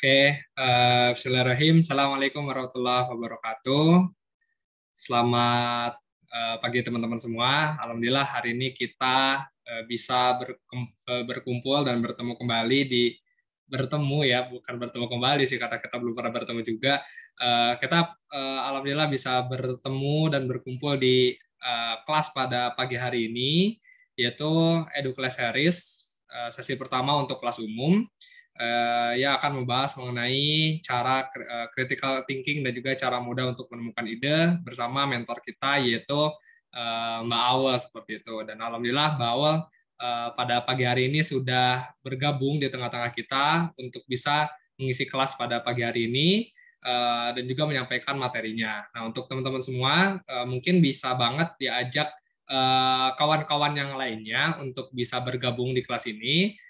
Bismillahirrahmanirrahim. Assalamualaikum warahmatullahi wabarakatuh. Selamat pagi teman-teman semua. Alhamdulillah hari ini kita bisa berkumpul dan bertemu kembali bertemu ya, bukan bertemu kembali sih karena kita belum pernah bertemu juga. Kita alhamdulillah bisa bertemu dan berkumpul di kelas pada pagi hari ini, yaitu EduClass Series, sesi pertama untuk kelas umum. Yang akan membahas mengenai cara critical thinking dan juga cara mudah untuk menemukan ide bersama mentor kita, yaitu Mbak Awal seperti itu. Dan alhamdulillah Mbak Awal pada pagi hari ini sudah bergabung di tengah-tengah kita untuk bisa mengisi kelas pada pagi hari ini dan juga menyampaikan materinya. Nah, untuk teman-teman semua mungkin bisa banget diajak kawan-kawan yang lainnya untuk bisa bergabung di kelas ini.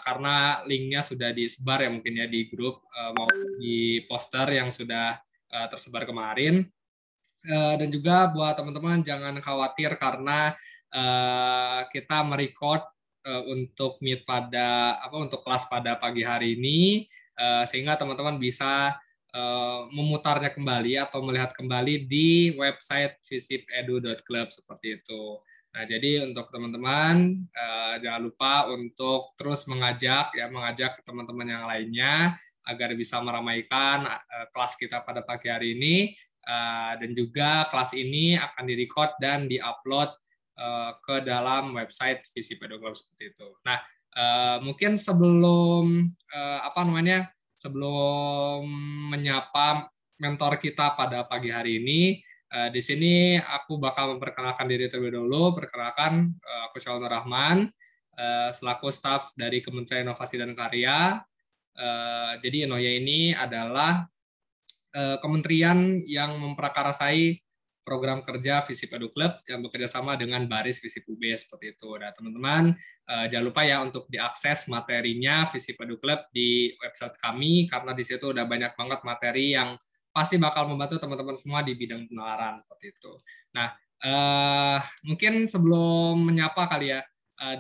Karena linknya sudah disebar ya mungkin ya di grup maupun di poster yang sudah tersebar kemarin. Dan juga buat teman-teman jangan khawatir karena kita merecord untuk meet untuk kelas pada pagi hari ini, sehingga teman-teman bisa memutarnya kembali atau melihat kembali di website visipedu.club seperti itu. Nah, jadi untuk teman-teman jangan lupa untuk terus mengajak teman-teman yang lainnya agar bisa meramaikan kelas kita pada pagi hari ini, dan juga kelas ini akan direcord dan diupload ke dalam website Visipedu Club seperti itu. Nah, mungkin sebelum sebelum menyapa mentor kita pada pagi hari ini, di sini aku bakal memperkenalkan diri terlebih dahulu. Perkenalkan, aku Syawal Nur Rahman, selaku staf dari Kementerian Inovasi dan Karya. Jadi Inoya ini adalah kementerian yang memprakarasai program kerja Visip Edu Club yang bekerja sama dengan Baris Visip UB seperti itu. Nah, teman-teman jangan lupa ya untuk diakses materinya Visip Edu Club di website kami, karena di situ udah banyak banget materi yang pasti bakal membantu teman-teman semua di bidang penalaran seperti itu. Nah, mungkin sebelum menyapa kali ya,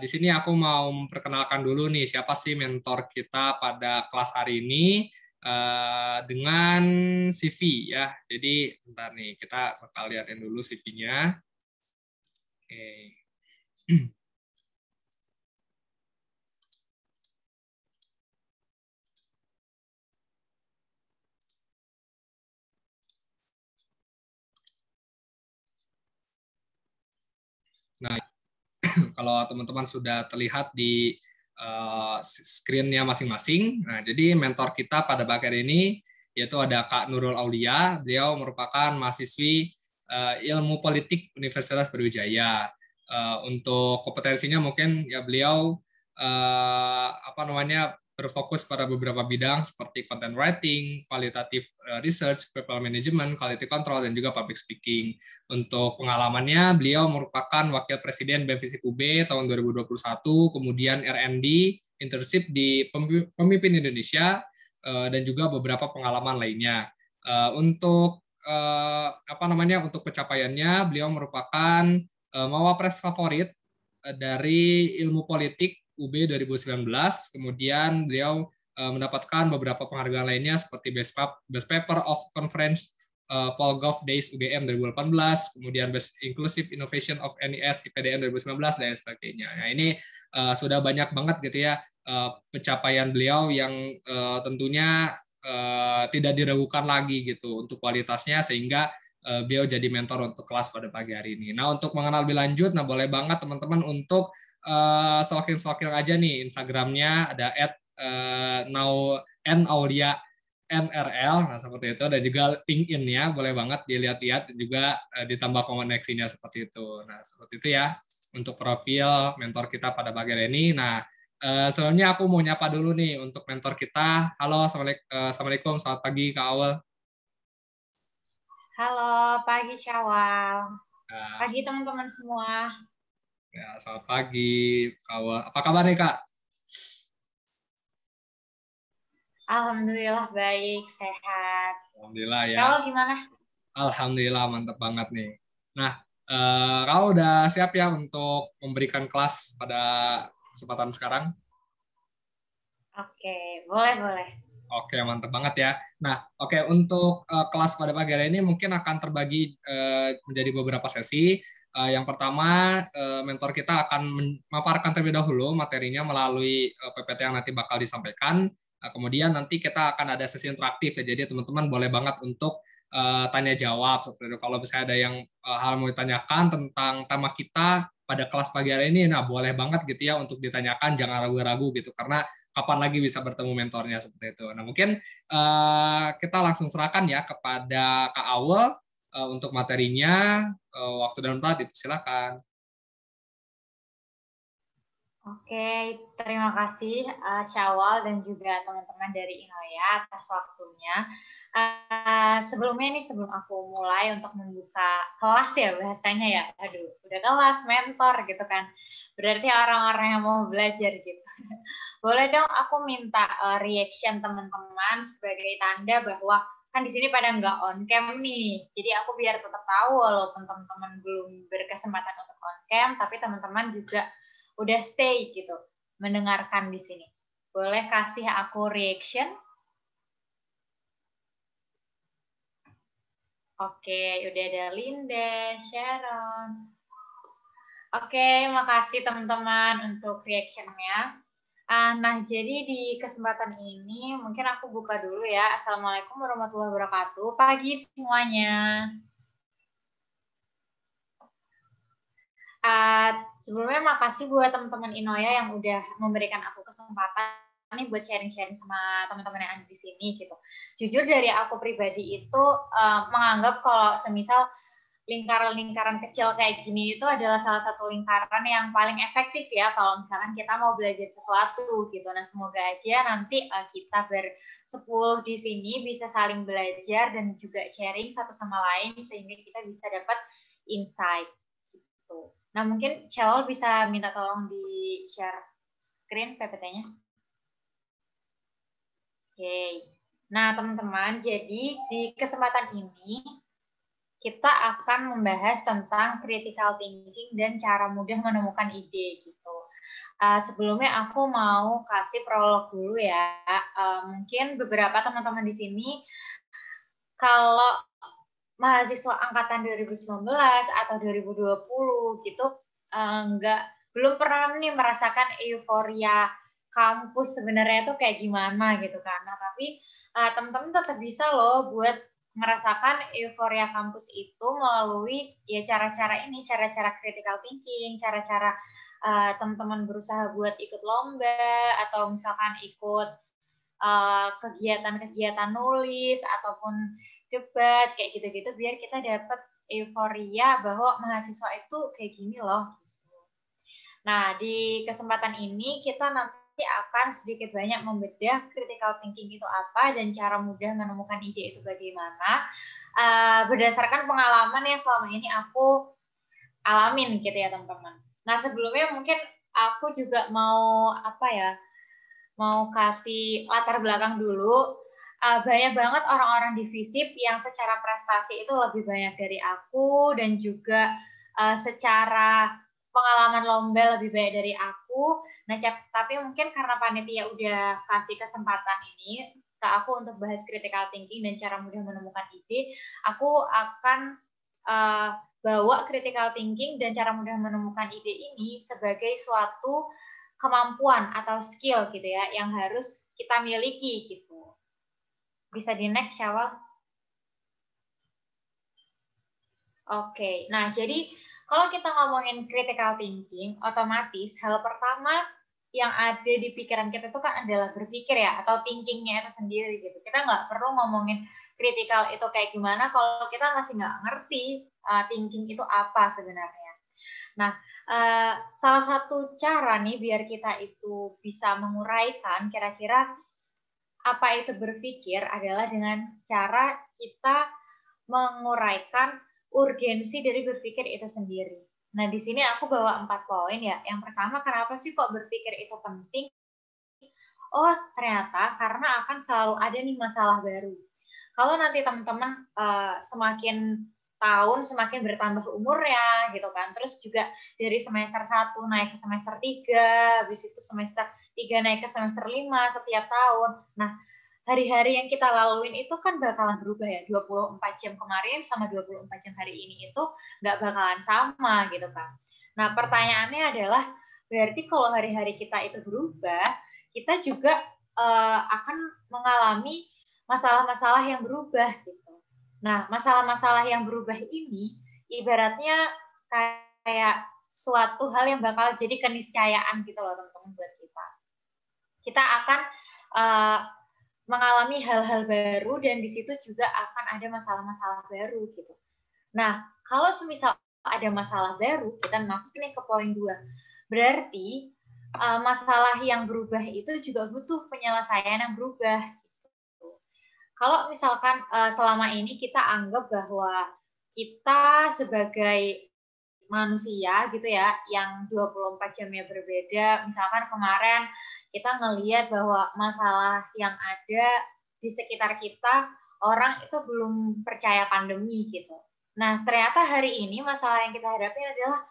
di sini aku mau memperkenalkan dulu nih siapa sih mentor kita pada kelas hari ini dengan CV ya. Jadi bentar nih kita bakal lihatin dulu CV-nya. Oke. Nah, kalau teman-teman sudah terlihat di screen-nya masing-masing. Nah, jadi mentor kita pada bagian ini yaitu ada Kak Nurul Aulia. Beliau merupakan mahasiswi ilmu politik Universitas Brawijaya. Untuk kompetensinya mungkin ya beliau berfokus pada beberapa bidang seperti content writing, qualitative research, people management, quality control, dan juga public speaking. Untuk pengalamannya, beliau merupakan Wakil Presiden BEM Visip UB tahun 2021, kemudian R&D, internship di Pemimpin Indonesia, dan juga beberapa pengalaman lainnya. Untuk untuk pencapaiannya, beliau merupakan Mawapres favorit dari ilmu politik UB 2019, kemudian beliau mendapatkan beberapa penghargaan lainnya seperti Best Paper of Conference Polgov Days UGM 2018, kemudian Best Inclusive Innovation of NES IPDN 2019, dan sebagainya. Nah, ini sudah banyak banget gitu ya pencapaian beliau yang tentunya tidak diragukan lagi gitu untuk kualitasnya, sehingga beliau jadi mentor untuk kelas pada pagi hari ini. Nah, untuk mengenal lebih lanjut, nah boleh banget teman-teman untuk stalking aja nih Instagramnya, ada @naulia NRL, nah seperti itu, dan juga LinkedIn-nya boleh banget dilihat-lihat dan juga ditambah koneksinya seperti itu. Nah, seperti itu ya untuk profil mentor kita pada bagian ini. Nah, sebelumnya aku mau nyapa dulu nih untuk mentor kita. Halo, Assalamualaikum, selamat pagi Kak Awal. Halo, pagi Syawal. Ya, pagi teman-teman semua. Ya, selamat pagi Kak Awal. Apa kabar nih Kak? Alhamdulillah baik, sehat. Alhamdulillah ya. Kalau gimana? Alhamdulillah mantap banget nih. Nah, kau udah siap ya untuk memberikan kelas pada kesempatan sekarang? Oke, boleh. Oke, mantap banget ya. Nah, oke, untuk kelas pada pagi hari ini mungkin akan terbagi menjadi beberapa sesi. Yang pertama, mentor kita akan memaparkan terlebih dahulu materinya melalui PPT yang nanti bakal disampaikan. Kemudian nanti kita akan ada sesi interaktif ya. Jadi teman-teman boleh banget untuk tanya jawab seperti itu. Kalau misalnya ada yang hal mau ditanyakan tentang tema kita pada kelas pagi hari ini, nah boleh banget gitu ya untuk ditanyakan, jangan ragu-ragu gitu karena kapan lagi bisa bertemu mentornya seperti itu. Nah mungkin kita langsung serahkan ya kepada Kak Awel untuk materinya. Waktu dan tempat silakan. Oke, terima kasih Syawal dan juga teman-teman dari Inoya atas waktunya. Sebelumnya nih, sebelum aku mulai untuk membuka kelas ya bahasanya ya, aduh, udah kelas mentor gitu kan. Berarti orang-orang yang mau belajar gitu. Boleh dong aku minta reaction teman-teman sebagai tanda bahwa kan di sini pada nggak on cam nih. Jadi aku biar tetap tahu walaupun teman-teman belum berkesempatan untuk on cam, tapi teman-teman juga udah stay gitu mendengarkan di sini. Boleh kasih aku reaction? Oke, udah ada Linda, Sharon. Oke, makasih teman-teman untuk reaction-nya. Nah, jadi di kesempatan ini mungkin aku buka dulu ya. Assalamualaikum warahmatullahi wabarakatuh. Pagi semuanya. Sebelumnya makasih buat teman-teman Inoya yang udah memberikan aku kesempatan nih buat sharing-sharing sama teman-teman yang ada di sini gitu. Jujur dari aku pribadi itu menganggap kalau semisal lingkaran-lingkaran kecil kayak gini itu adalah salah satu lingkaran yang paling efektif ya kalau misalkan kita mau belajar sesuatu gitu. Nah, semoga aja nanti kita bersepuluh di sini bisa saling belajar dan juga sharing satu sama lain sehingga kita bisa dapat insight gitu. Nah, mungkin Syawal bisa minta tolong di-share screen PPT-nya. Oke. Nah, teman-teman, jadi di kesempatan ini kita akan membahas tentang critical thinking dan cara mudah menemukan ide gitu. Sebelumnya aku mau kasih prolog dulu ya. Mungkin beberapa teman-teman di sini kalau mahasiswa angkatan 2019 atau 2020 gitu belum pernah nih merasakan euforia kampus sebenarnya tuh kayak gimana gitu kan. Nah, tapi teman-teman tetap bisa loh buat merasakan euforia kampus itu melalui ya cara-cara ini, cara-cara critical thinking, cara-cara teman-teman berusaha buat ikut lomba atau misalkan ikut kegiatan-kegiatan nulis ataupun debat kayak gitu-gitu biar kita dapat euforia bahwa mahasiswa itu kayak gini loh. Nah, di kesempatan ini kita nanti akan sedikit banyak membedah critical thinking itu apa dan cara mudah menemukan ide itu bagaimana berdasarkan pengalaman yang selama ini aku alamin gitu ya teman-teman. Nah, sebelumnya mungkin aku juga mau mau kasih latar belakang dulu. Banyak banget orang-orang di FISIP yang secara prestasi itu lebih banyak dari aku dan juga secara pengalaman lomba lebih banyak dari aku. Nah, tapi mungkin karena panitia udah kasih kesempatan ini ke aku untuk bahas critical thinking dan cara mudah menemukan ide, aku akan bawa critical thinking dan cara mudah menemukan ide ini sebagai suatu kemampuan atau skill gitu ya yang harus kita miliki gitu. Bisa di next Syawal? Oke, nah jadi kalau kita ngomongin critical thinking, otomatis hal pertama yang ada di pikiran kita itu kan adalah berpikir ya, atau thinkingnya itu sendiri gitu. Kita nggak perlu ngomongin critical itu kayak gimana kalau kita masih nggak ngerti thinking itu apa sebenarnya. Nah, salah satu cara nih biar kita itu bisa menguraikan kira-kira apa itu berpikir adalah dengan cara kita menguraikan urgensi dari berpikir itu sendiri. Nah, di sini aku bawa 4 poin ya. Yang pertama, kenapa sih kok berpikir itu penting? Oh, ternyata karena akan selalu ada nih masalah baru. Kalau nanti teman-teman semakin tahun semakin bertambah umurnya gitu kan. Terus juga dari semester 1 naik ke semester 3, habis itu semester 3 naik ke semester 5 setiap tahun. Nah, hari-hari yang kita laluin itu kan bakalan berubah ya. 24 jam kemarin sama 24 jam hari ini itu nggak bakalan sama gitu kan. Nah, pertanyaannya adalah, berarti kalau hari-hari kita itu berubah, kita juga akan mengalami masalah-masalah yang berubah gitu. Nah, masalah-masalah yang berubah ini ibaratnya kayak suatu hal yang bakal jadi keniscayaan gitu loh teman-teman buat kita. Kita akan mengalami hal-hal baru dan di situ juga akan ada masalah-masalah baru gitu. Nah, kalau semisal ada masalah baru, kita masuk nih ke poin 2. Berarti masalah yang berubah itu juga butuh penyelesaian yang berubah. Gitu. Kalau misalkan selama ini kita anggap bahwa kita sebagai manusia gitu ya, yang 24 jamnya berbeda, misalkan kemarin kita ngelihat bahwa masalah yang ada di sekitar kita, orang itu belum percaya pandemi gitu. Nah, ternyata hari ini masalah yang kita hadapi adalah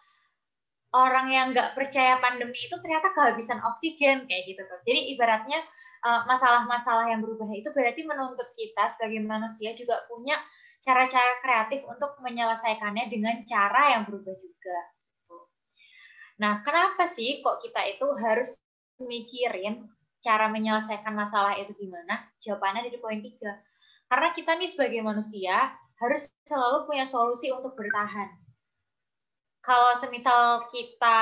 orang yang nggak percaya pandemi itu ternyata kehabisan oksigen kayak gitu tuh. Jadi ibaratnya masalah-masalah yang berubah itu berarti menuntut kita sebagai manusia juga punya cara-cara kreatif untuk menyelesaikannya dengan cara yang berubah juga. Nah, kenapa sih kok kita itu harus mikirin cara menyelesaikan masalah itu gimana? Jawabannya di poin 3. Karena kita nih sebagai manusia harus selalu punya solusi untuk bertahan. Kalau semisal kita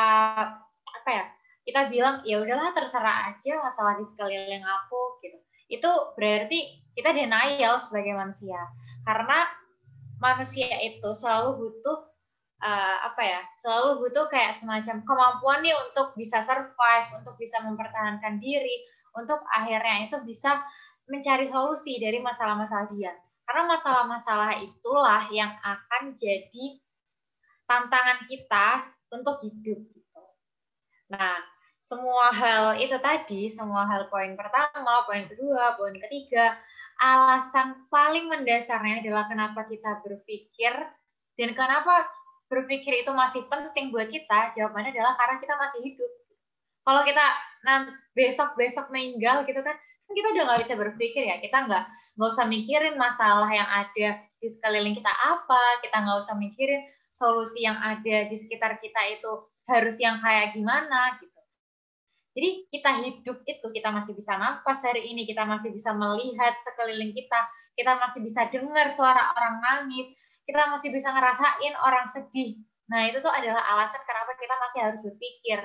kita bilang ya udahlah terserah aja masalah di sekeliling aku gitu. Itu berarti kita denial sebagai manusia. Karena manusia itu selalu butuh selalu butuh kayak semacam kemampuan nih untuk bisa survive, untuk bisa mempertahankan diri, untuk akhirnya itu bisa mencari solusi dari masalah-masalah dia. Karena masalah-masalah itulah yang akan jadi tantangan kita untuk hidup. Gitu. Nah, semua hal itu tadi, semua hal poin pertama, poin kedua, poin ketiga, alasan paling mendasarnya adalah kenapa kita berpikir dan kenapa berpikir itu masih penting buat kita, jawabannya adalah karena kita masih hidup. Kalau kita besok meninggal gitu kan kita udah nggak bisa berpikir ya, kita nggak usah mikirin masalah yang ada di sekeliling kita apa, kita nggak usah mikirin solusi yang ada di sekitar kita itu harus yang kayak gimana gitu. Jadi kita hidup itu, kita masih bisa nafas hari ini, kita masih bisa melihat sekeliling kita masih bisa dengar suara orang nangis, kita masih bisa ngerasain orang sedih. Nah, itu tuh adalah alasan kenapa kita masih harus berpikir.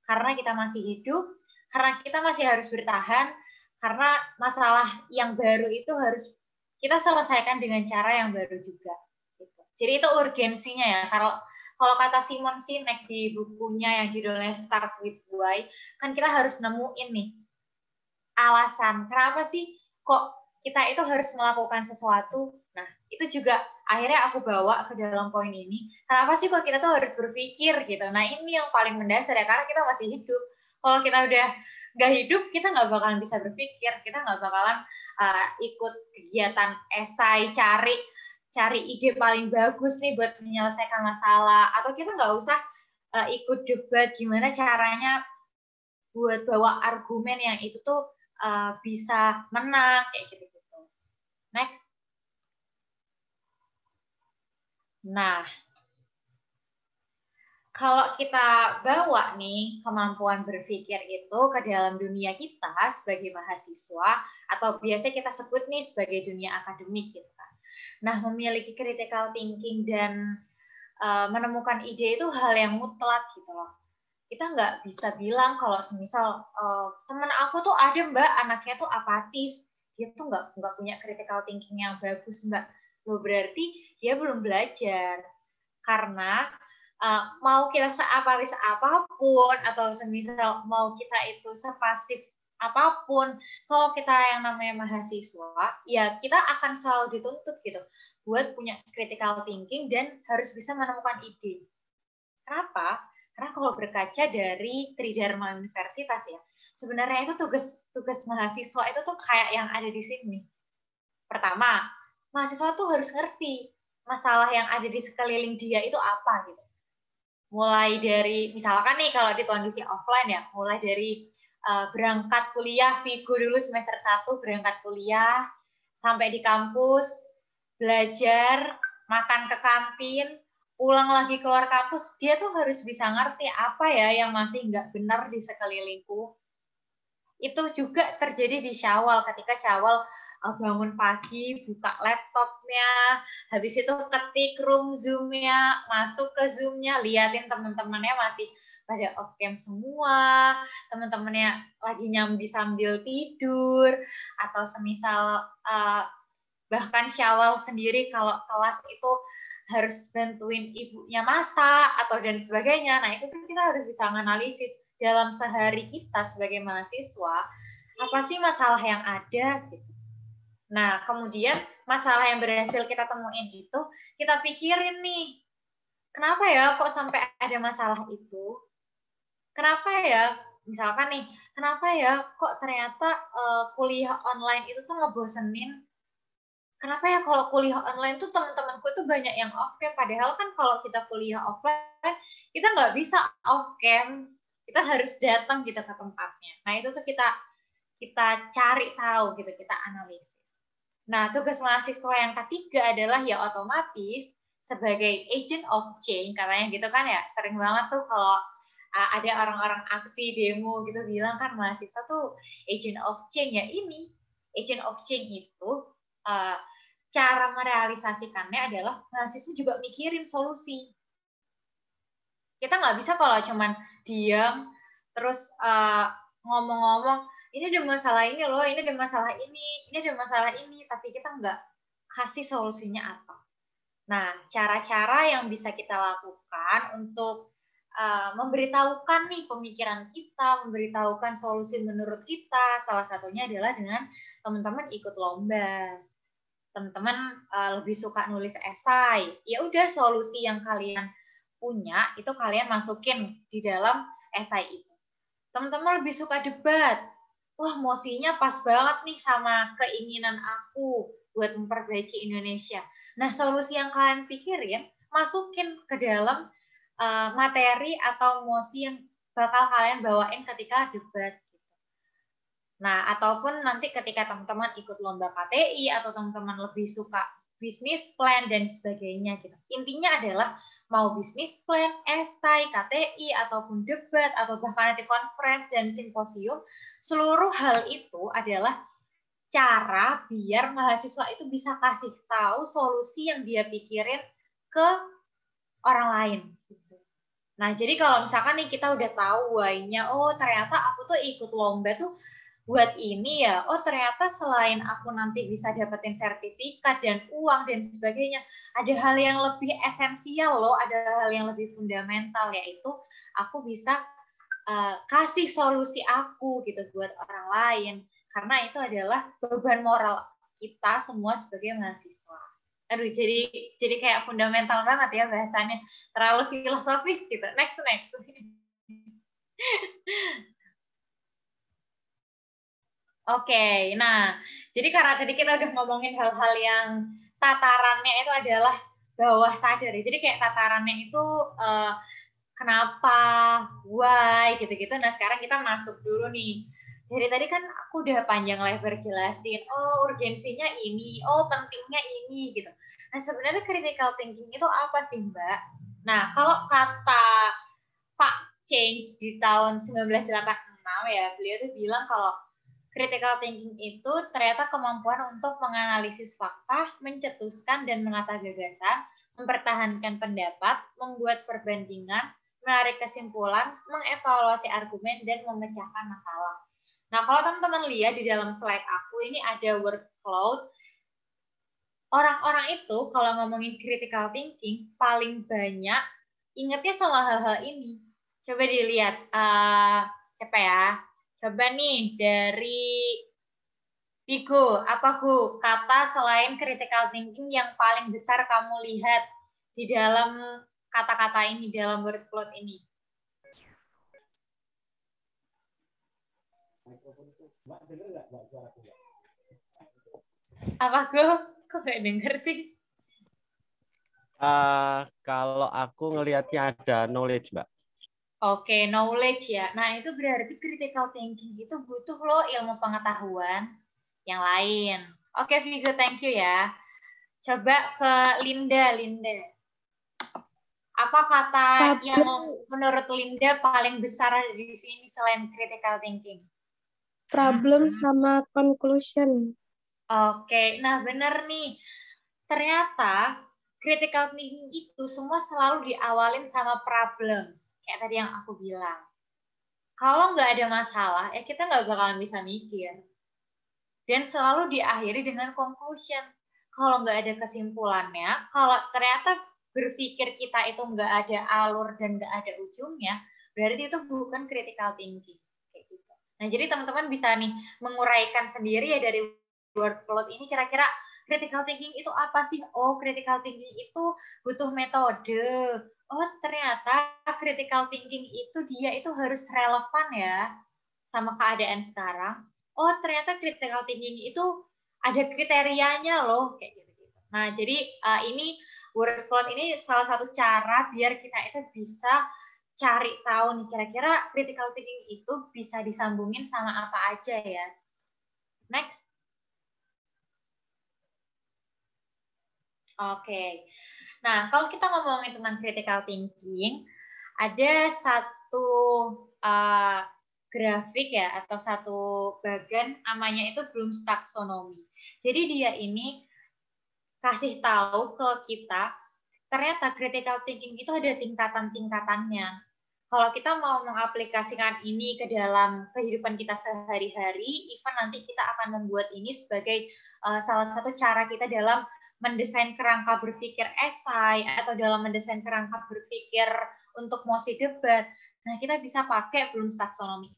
Karena kita masih hidup, karena kita masih harus bertahan, karena masalah yang baru itu harus kita selesaikan dengan cara yang baru juga. Jadi itu urgensinya ya. Kalau kata Simon Sinek di bukunya yang judulnya Start with Why, kan kita harus nemuin nih alasan kenapa sih kok kita itu harus melakukan sesuatu. Nah, itu juga akhirnya aku bawa ke dalam poin ini. Kenapa sih kok kita tuh harus berpikir gitu. Nah, ini yang paling mendasar ya, karena kita masih hidup. Kalau kita udah nggak hidup, kita nggak bakalan bisa berpikir. Kita nggak bakalan ikut kegiatan esai, cari ide paling bagus nih buat menyelesaikan masalah. Atau kita nggak usah ikut debat gimana caranya buat bawa argumen yang itu tuh bisa menang kayak gitu. Next. Nah, kalau kita bawa nih kemampuan berpikir itu ke dalam dunia kita sebagai mahasiswa, atau biasa kita sebut nih sebagai dunia akademik gitu kan. Nah, memiliki critical thinking dan menemukan ide itu hal yang mutlak gitu loh. Kita nggak bisa bilang kalau semisal teman aku tuh ada mbak, anaknya tuh apatis, dia tuh nggak punya critical thinking yang bagus mbak. Loh, berarti dia belum belajar. Karena mau kita seapatis apapun atau semisal mau kita itu sepasif apapun, kalau kita yang namanya mahasiswa, ya kita akan selalu dituntut gitu buat punya critical thinking dan harus bisa menemukan ide. Kenapa? Karena kalau berkaca dari Tridharma Universitas ya, sebenarnya itu tugas mahasiswa itu tuh kayak yang ada di sini. Pertama, mahasiswa tuh harus ngerti masalah yang ada di sekeliling dia itu apa gitu. Mulai dari misalkan nih kalau di kondisi offline ya, mulai dari berangkat kuliah, Vigo dulu semester 1 berangkat kuliah, sampai di kampus, belajar, makan ke kantin, pulang lagi keluar kampus, dia tuh harus bisa ngerti apa ya yang masih nggak benar di sekelilingku. Itu juga terjadi di Syawal, ketika Syawal bangun pagi, buka laptopnya, habis itu ketik room Zoom-nya, masuk ke Zoom-nya, liatin teman-temannya masih pada off cam semua, teman-temannya lagi nyambi sambil tidur, atau semisal bahkan Syawal sendiri kalau kelas itu harus bantuin ibunya masak atau dan sebagainya. Nah, itu tuh kita harus bisa menganalisis dalam sehari kita sebagai mahasiswa, apa sih masalah yang ada gitu. Nah, kemudian masalah yang berhasil kita temuin itu, kita pikirin nih, kenapa ya kok sampai ada masalah itu? Kenapa ya, misalkan nih, kenapa ya kok ternyata kuliah online itu tuh ngebosenin? Kenapa ya kalau kuliah online tuh teman-temanku itu banyak yang off cam, padahal kan kalau kita kuliah offline, kita nggak bisa off cam, kita harus datang gitu ke tempatnya. Nah, itu tuh kita cari tahu gitu, kita analisis. Nah, tugas mahasiswa yang ketiga adalah ya otomatis sebagai agent of change, katanya gitu kan ya, sering banget tuh kalau ada orang-orang aksi demo gitu bilang kan mahasiswa tuh agent of change. Ya ini, agent of change itu cara merealisasikannya adalah mahasiswa juga mikirin solusi. Kita nggak bisa kalau cuman diam, terus ngomong-ngomong, ini ada masalah ini loh, ini ada masalah ini ada masalah ini, tapi kita nggak kasih solusinya apa. Nah, cara-cara yang bisa kita lakukan untuk memberitahukan nih pemikiran kita, memberitahukan solusi menurut kita, salah satunya adalah dengan teman-teman ikut lomba. Teman-teman lebih suka nulis esai, ya udah solusi yang kalian punya itu kalian masukin di dalam esai itu. Teman-teman lebih suka debat, wah mosinya pas banget nih sama keinginan aku buat memperbaiki Indonesia. Nah, solusi yang kalian pikirin masukin ke dalam materi atau mosi yang bakal kalian bawain ketika debat. Nah, ataupun nanti ketika teman-teman ikut lomba KTI atau teman-teman lebih suka bisnis plan dan sebagainya gitu. Intinya adalah mau bisnis plan, esai, KTI ataupun debat atau bahkan nanti conference dan simposium, seluruh hal itu adalah cara biar mahasiswa itu bisa kasih tahu solusi yang dia pikirin ke orang lain. Nah, jadi kalau misalkan nih kita udah tahu why-nya, oh ternyata aku tuh ikut lomba tuh buat ini ya, oh ternyata selain aku nanti bisa dapetin sertifikat dan uang dan sebagainya, ada hal yang lebih esensial loh, ada hal yang lebih fundamental, yaitu aku bisa kasih solusi aku gitu buat orang lain, karena itu adalah beban moral kita semua sebagai mahasiswa. Aduh, jadi kayak fundamental banget ya bahasannya, terlalu filosofis gitu. Next. Oke, nah, jadi karena tadi kita udah ngomongin hal-hal yang tatarannya itu adalah bawah sadar. Jadi kayak tatarannya itu kenapa, why, gitu-gitu. Nah, sekarang kita masuk dulu nih. Dari tadi kan aku udah panjang lebar jelasin, oh urgensinya ini, oh pentingnya ini, gitu. Nah, sebenarnya critical thinking itu apa sih, Mbak? Nah, kalau kata Pak Cheng di tahun 1986 ya, beliau tuh bilang kalau critical thinking itu ternyata kemampuan untuk menganalisis fakta, mencetuskan dan menata gagasan, mempertahankan pendapat, membuat perbandingan, menarik kesimpulan, mengevaluasi argumen, dan memecahkan masalah. Nah, kalau teman-teman lihat di dalam slide aku, ini ada workload. Orang-orang itu kalau ngomongin critical thinking, paling banyak ingatnya sama hal-hal ini. Coba dilihat, siapa ya? Coba nih dari Vigo, apa Bu? Kata selain critical thinking yang paling besar kamu lihat di dalam kata-kata ini, dalam word cloud ini. Apa Go? Kok gak denger sih? Kalau aku ngelihatnya ada knowledge, Mbak. Oke, knowledge ya. Nah, itu berarti critical thinking itu butuh loh ilmu pengetahuan yang lain. Oke, Vigo, thank you ya. Coba ke Linda, Linda. Apa kata yang menurut Linda paling besar di sini selain critical thinking? Problem sama conclusion. Oke, nah benar nih. Ternyata critical thinking itu semua selalu diawalin sama problems. Kayak tadi yang aku bilang. Kalau nggak ada masalah, ya kita nggak bakalan bisa mikir. Dan selalu diakhiri dengan conclusion. Kalau nggak ada kesimpulannya, kalau ternyata berpikir kita itu nggak ada alur dan nggak ada ujungnya, berarti itu bukan critical thinking. Kayak gitu. Nah, jadi teman-teman bisa nih menguraikan sendiri ya dari word cloud ini kira-kira critical thinking itu apa sih? Oh, critical thinking itu butuh metode. Oh, ternyata critical thinking itu dia itu harus relevan ya sama keadaan sekarang. Oh, ternyata critical thinking itu ada kriterianya loh kayak gitu. Nah, jadi ini word cloud ini salah satu cara biar kita itu bisa cari tahu nih kira-kira critical thinking itu bisa disambungin sama apa aja ya. Next. Oke. Nah, kalau kita ngomongin tentang critical thinking, ada satu grafik ya, atau satu bagian namanya itu Bloom's Taxonomy. Jadi dia ini kasih tahu ke kita, ternyata critical thinking itu ada tingkatan-tingkatannya. Kalau kita mau mengaplikasikan ini ke dalam kehidupan kita sehari-hari, even nanti kita akan membuat ini sebagai salah satu cara kita dalam mendesain kerangka berpikir esai atau dalam mendesain kerangka berpikir untuk mosi debat. Nah, kita bisa pakai Bloom's Taxonomy.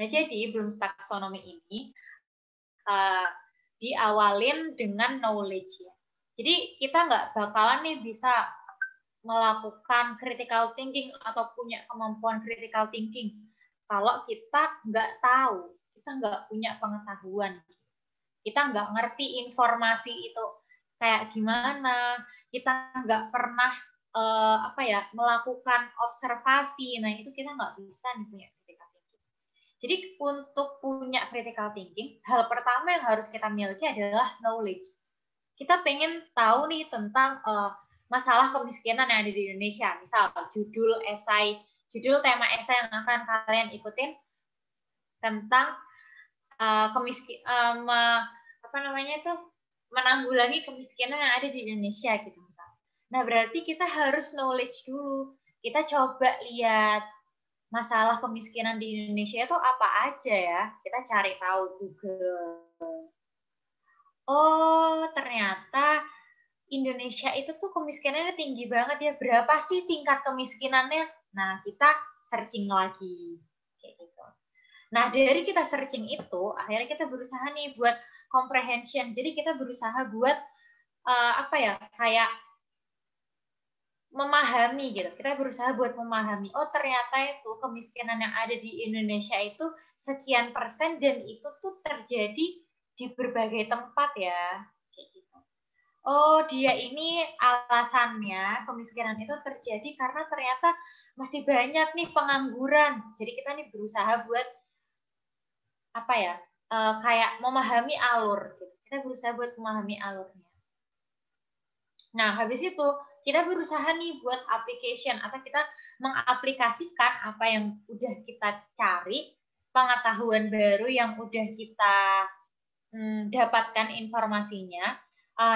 Nah, jadi Bloom's Taxonomy ini diawalin dengan knowledge ya. Jadi kita nggak bakalan nih bisa melakukan critical thinking atau punya kemampuan critical thinking kalau kita nggak tahu, kita nggak punya pengetahuan, kita nggak ngerti informasi itu kayak gimana, kita nggak pernah melakukan observasi, nah itu kita nggak bisa nih punya critical thinking. Jadi untuk punya critical thinking, hal pertama yang harus kita miliki adalah knowledge. Kita pengen tahu nih tentang masalah kemiskinan yang ada di Indonesia. Misal judul tema esai yang akan kalian ikutin tentang menanggulangi kemiskinan yang ada di Indonesia gitu misal. Nah, berarti kita harus knowledge dulu. Kita coba lihat masalah kemiskinan di Indonesia itu apa aja ya. Kita cari tahu Google. Oh, ternyata Indonesia itu tuh kemiskinannya tinggi banget ya. Berapa sih tingkat kemiskinannya? Nah, kita searching lagi. Kayak gitu. Nah, dari kita searching itu, akhirnya kita berusaha nih buat comprehension. Jadi kita berusaha buat kayak memahami gitu. Kita berusaha buat memahami. Oh, ternyata itu kemiskinan yang ada di Indonesia itu sekian persen dan itu tuh terjadi di berbagai tempat ya. Kayak gitu. Oh, dia ini alasannya kemiskinan itu terjadi karena ternyata masih banyak nih pengangguran. Jadi kita nih berusaha buat kayak memahami alur. Gitu. Kita berusaha buat memahami alurnya. Nah, habis itu kita berusaha nih buat application atau kita mengaplikasikan apa yang udah kita cari, pengetahuan baru yang udah kita dapatkan informasinya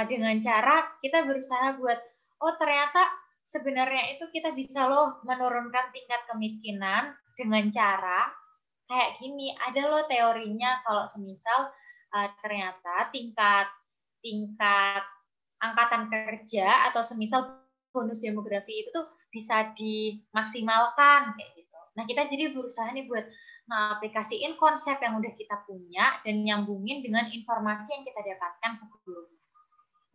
dengan cara kita berusaha buat ternyata sebenarnya itu kita bisa loh menurunkan tingkat kemiskinan dengan cara kayak gini. Ada loh teorinya kalau semisal ternyata tingkat angkatan kerja atau semisal bonus demografi itu tuh bisa dimaksimalkan kayak gitu. Nah, kita jadi berusaha nih buat ngaplikasiin konsep yang udah kita punya dan nyambungin dengan informasi yang kita dapatkan sebelumnya.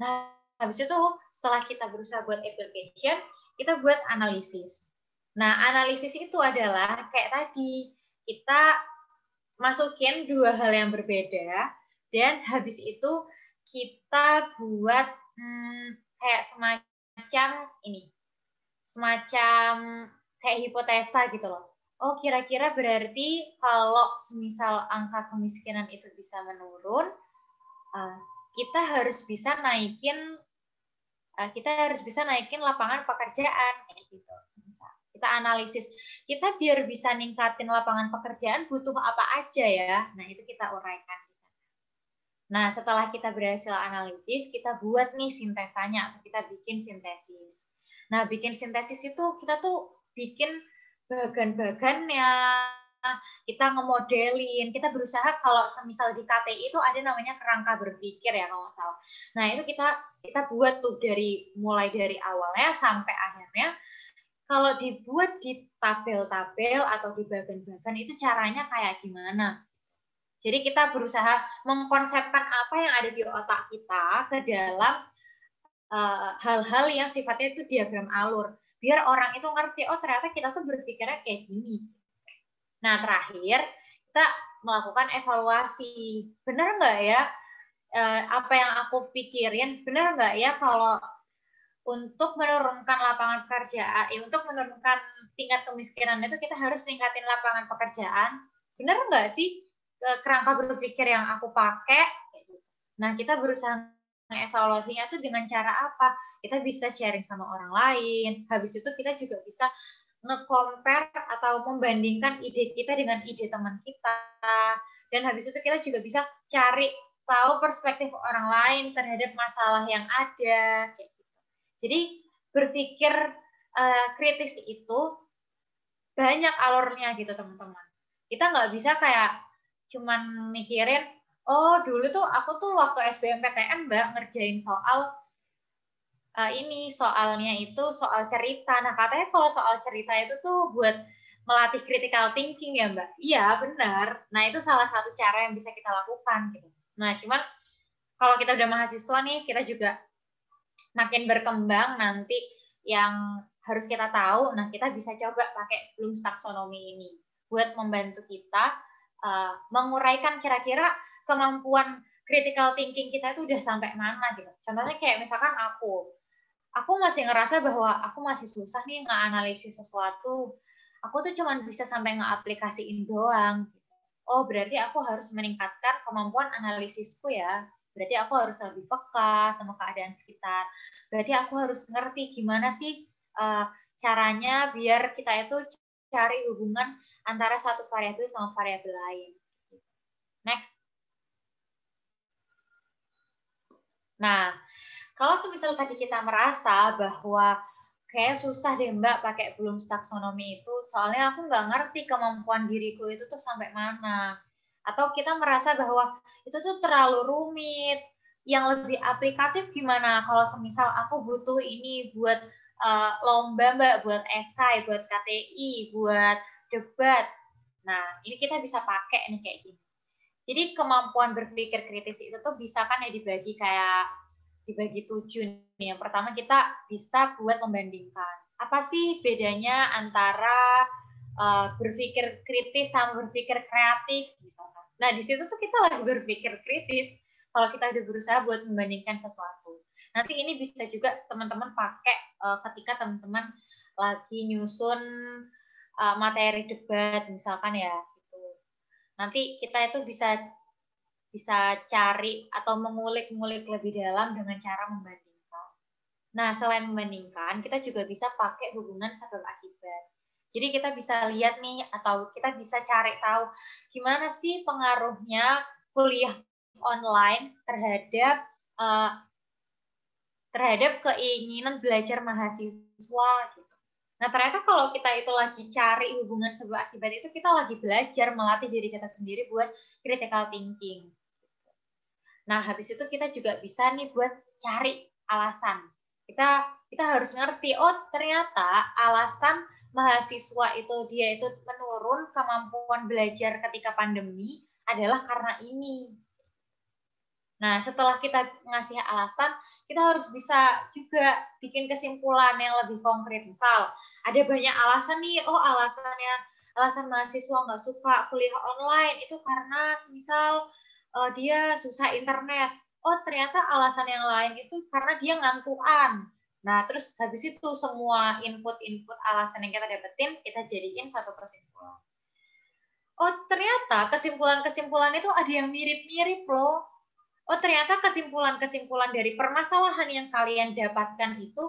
Nah, habis itu setelah kita berusaha buat application, kita buat analisis. Nah, analisis itu adalah kayak tadi, kita masukin dua hal yang berbeda dan habis itu kita buat kayak semacam kayak hipotesa gitu loh. Oh, kira-kira berarti kalau semisal angka kemiskinan itu bisa menurun, kita harus bisa naikin lapangan pekerjaan kayak gitu. Semisal kita analisis, kita biar bisa ningkatin lapangan pekerjaan butuh apa aja ya. Nah, itu kita uraikan. Nah, setelah kita berhasil analisis, kita buat nih sintesanya, atau kita bikin sintesis. Nah, bikin sintesis itu kita tuh bikin bagan-bagannya, kita ngemodelin, kita berusaha kalau semisal di KTI itu ada namanya kerangka berpikir ya kalau nggak salah. Nah, itu kita buat tuh mulai dari awalnya sampai akhirnya. Kalau dibuat di tabel-tabel atau di bagan-bagan itu caranya kayak gimana? Jadi kita berusaha mengkonsepkan apa yang ada di otak kita ke dalam hal-hal yang sifatnya itu diagram alur. Biar orang itu ngerti, oh ternyata kita tuh berpikirnya kayak gini. Nah, terakhir kita melakukan evaluasi. Benar nggak ya apa yang aku pikirin, benar nggak ya kalau untuk menurunkan lapangan pekerjaan, untuk menurunkan tingkat kemiskinan itu kita harus ningkatin lapangan pekerjaan. Benar nggak sih kerangka berpikir yang aku pakai? Nah, kita berusaha mengevaluasinya tuh dengan cara apa? Kita bisa sharing sama orang lain. Habis itu kita juga bisa nge-compare atau membandingkan ide kita dengan ide teman kita. Dan habis itu kita juga bisa cari tahu perspektif orang lain terhadap masalah yang ada. Jadi berpikir kritis itu banyak alurnya gitu teman-teman. Kita nggak bisa kayak cuman mikirin, oh dulu tuh aku tuh waktu SBMPTN Mbak ngerjain soal soalnya itu soal cerita. Nah katanya kalau soal cerita itu tuh buat melatih critical thinking ya Mbak. Iya benar. Nah itu salah satu cara yang bisa kita lakukan gitu. Nah cuman kalau kita udah mahasiswa nih kita juga makin berkembang nanti yang harus kita tahu, nah kita bisa coba pakai Bloom's Taxonomy ini buat membantu kita menguraikan kira-kira kemampuan critical thinking kita itu udah sampai mana gitu. Contohnya kayak misalkan aku masih ngerasa bahwa aku masih susah nih nge-analisis sesuatu. Aku tuh cuma bisa sampai nge-aplikasiin doang. Oh, berarti aku harus meningkatkan kemampuan analisisku ya. Berarti aku harus lebih peka sama keadaan sekitar. Berarti aku harus ngerti gimana sih caranya biar kita itu cari hubungan antara satu variabel sama variabel lain. Next. Nah, kalau semisal tadi kita merasa bahwa kayak susah deh Mbak pakai Bloom's Taxonomy itu, soalnya aku nggak ngerti kemampuan diriku itu tuh sampai mana. Atau kita merasa bahwa itu tuh terlalu rumit, yang lebih aplikatif gimana kalau semisal aku butuh ini buat lomba Mbak, buat esai, buat KTI, buat debat. Nah, ini kita bisa pakai nih kayak gini. Jadi kemampuan berpikir kritis itu tuh bisa kan ya dibagi 7 nih. Yang pertama kita bisa buat membandingkan. Apa sih bedanya antara berpikir kritis sama berpikir kreatif misalkan. Nah, di situ tuh kita lagi berpikir kritis kalau kita udah berusaha buat membandingkan sesuatu. Nanti ini bisa juga teman-teman pakai ketika teman-teman lagi nyusun materi debat misalkan ya gitu. Nanti kita itu bisa cari atau mengulik-ngulik lebih dalam dengan cara membandingkan. Nah, selain membandingkan, kita juga bisa pakai hubungan sebab akibat. Jadi kita bisa lihat nih, atau kita bisa cari tahu gimana sih pengaruhnya kuliah online terhadap keinginan belajar mahasiswa gitu. Nah, ternyata kalau kita itu lagi cari hubungan sebab akibat itu, kita lagi belajar melatih diri kita sendiri buat critical thinking. Nah, habis itu kita juga bisa nih buat cari alasan. Kita harus ngerti, oh ternyata alasan mahasiswa dia itu menurun kemampuan belajar ketika pandemi adalah karena ini. Nah, setelah kita ngasih alasan, kita harus bisa juga bikin kesimpulan yang lebih konkret. Misal, ada banyak alasan nih, oh alasan mahasiswa nggak suka kuliah online itu karena misal dia susah internet. Oh, ternyata alasan yang lain itu karena dia ngantuan. Nah, terus habis itu semua input-input alasan yang kita dapetin, kita jadiin satu kesimpulan. Oh, ternyata kesimpulan-kesimpulan itu ada yang mirip-mirip loh. Oh, ternyata kesimpulan-kesimpulan dari permasalahan yang kalian dapatkan itu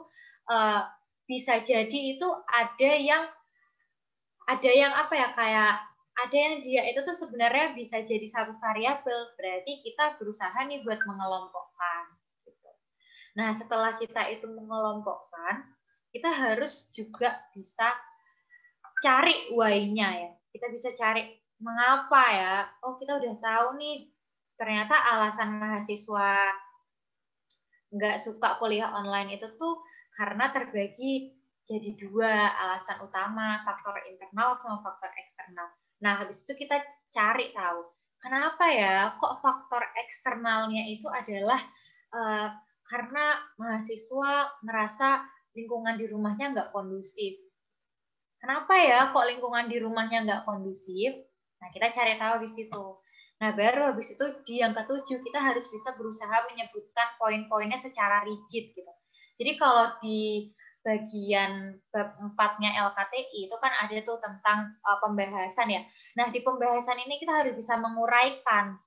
bisa jadi itu ada yang apa ya, kayak ada yang dia itu tuh sebenarnya bisa jadi satu variabel. Berarti kita berusaha nih buat mengelompokkan. Nah, setelah kita itu mengelompokkan, kita harus juga bisa cari why-nya ya. Kita bisa cari mengapa ya. Oh, kita udah tahu nih, ternyata alasan mahasiswa nggak suka kuliah online itu tuh karena terbagi jadi dua alasan utama, faktor internal sama faktor eksternal. Nah, habis itu kita cari tahu, kenapa ya kok faktor eksternalnya itu adalah karena mahasiswa merasa lingkungan di rumahnya nggak kondusif. Kenapa ya kok lingkungan di rumahnya nggak kondusif? Nah, kita cari tahu di situ. Nah, baru habis itu di yang ketujuh, kita harus bisa berusaha menyebutkan poin-poinnya secara rigid. Gitu. Jadi kalau di bagian bab 4-nya LKTI, itu kan ada tuh tentang pembahasan ya. Nah, di pembahasan ini kita harus bisa menguraikan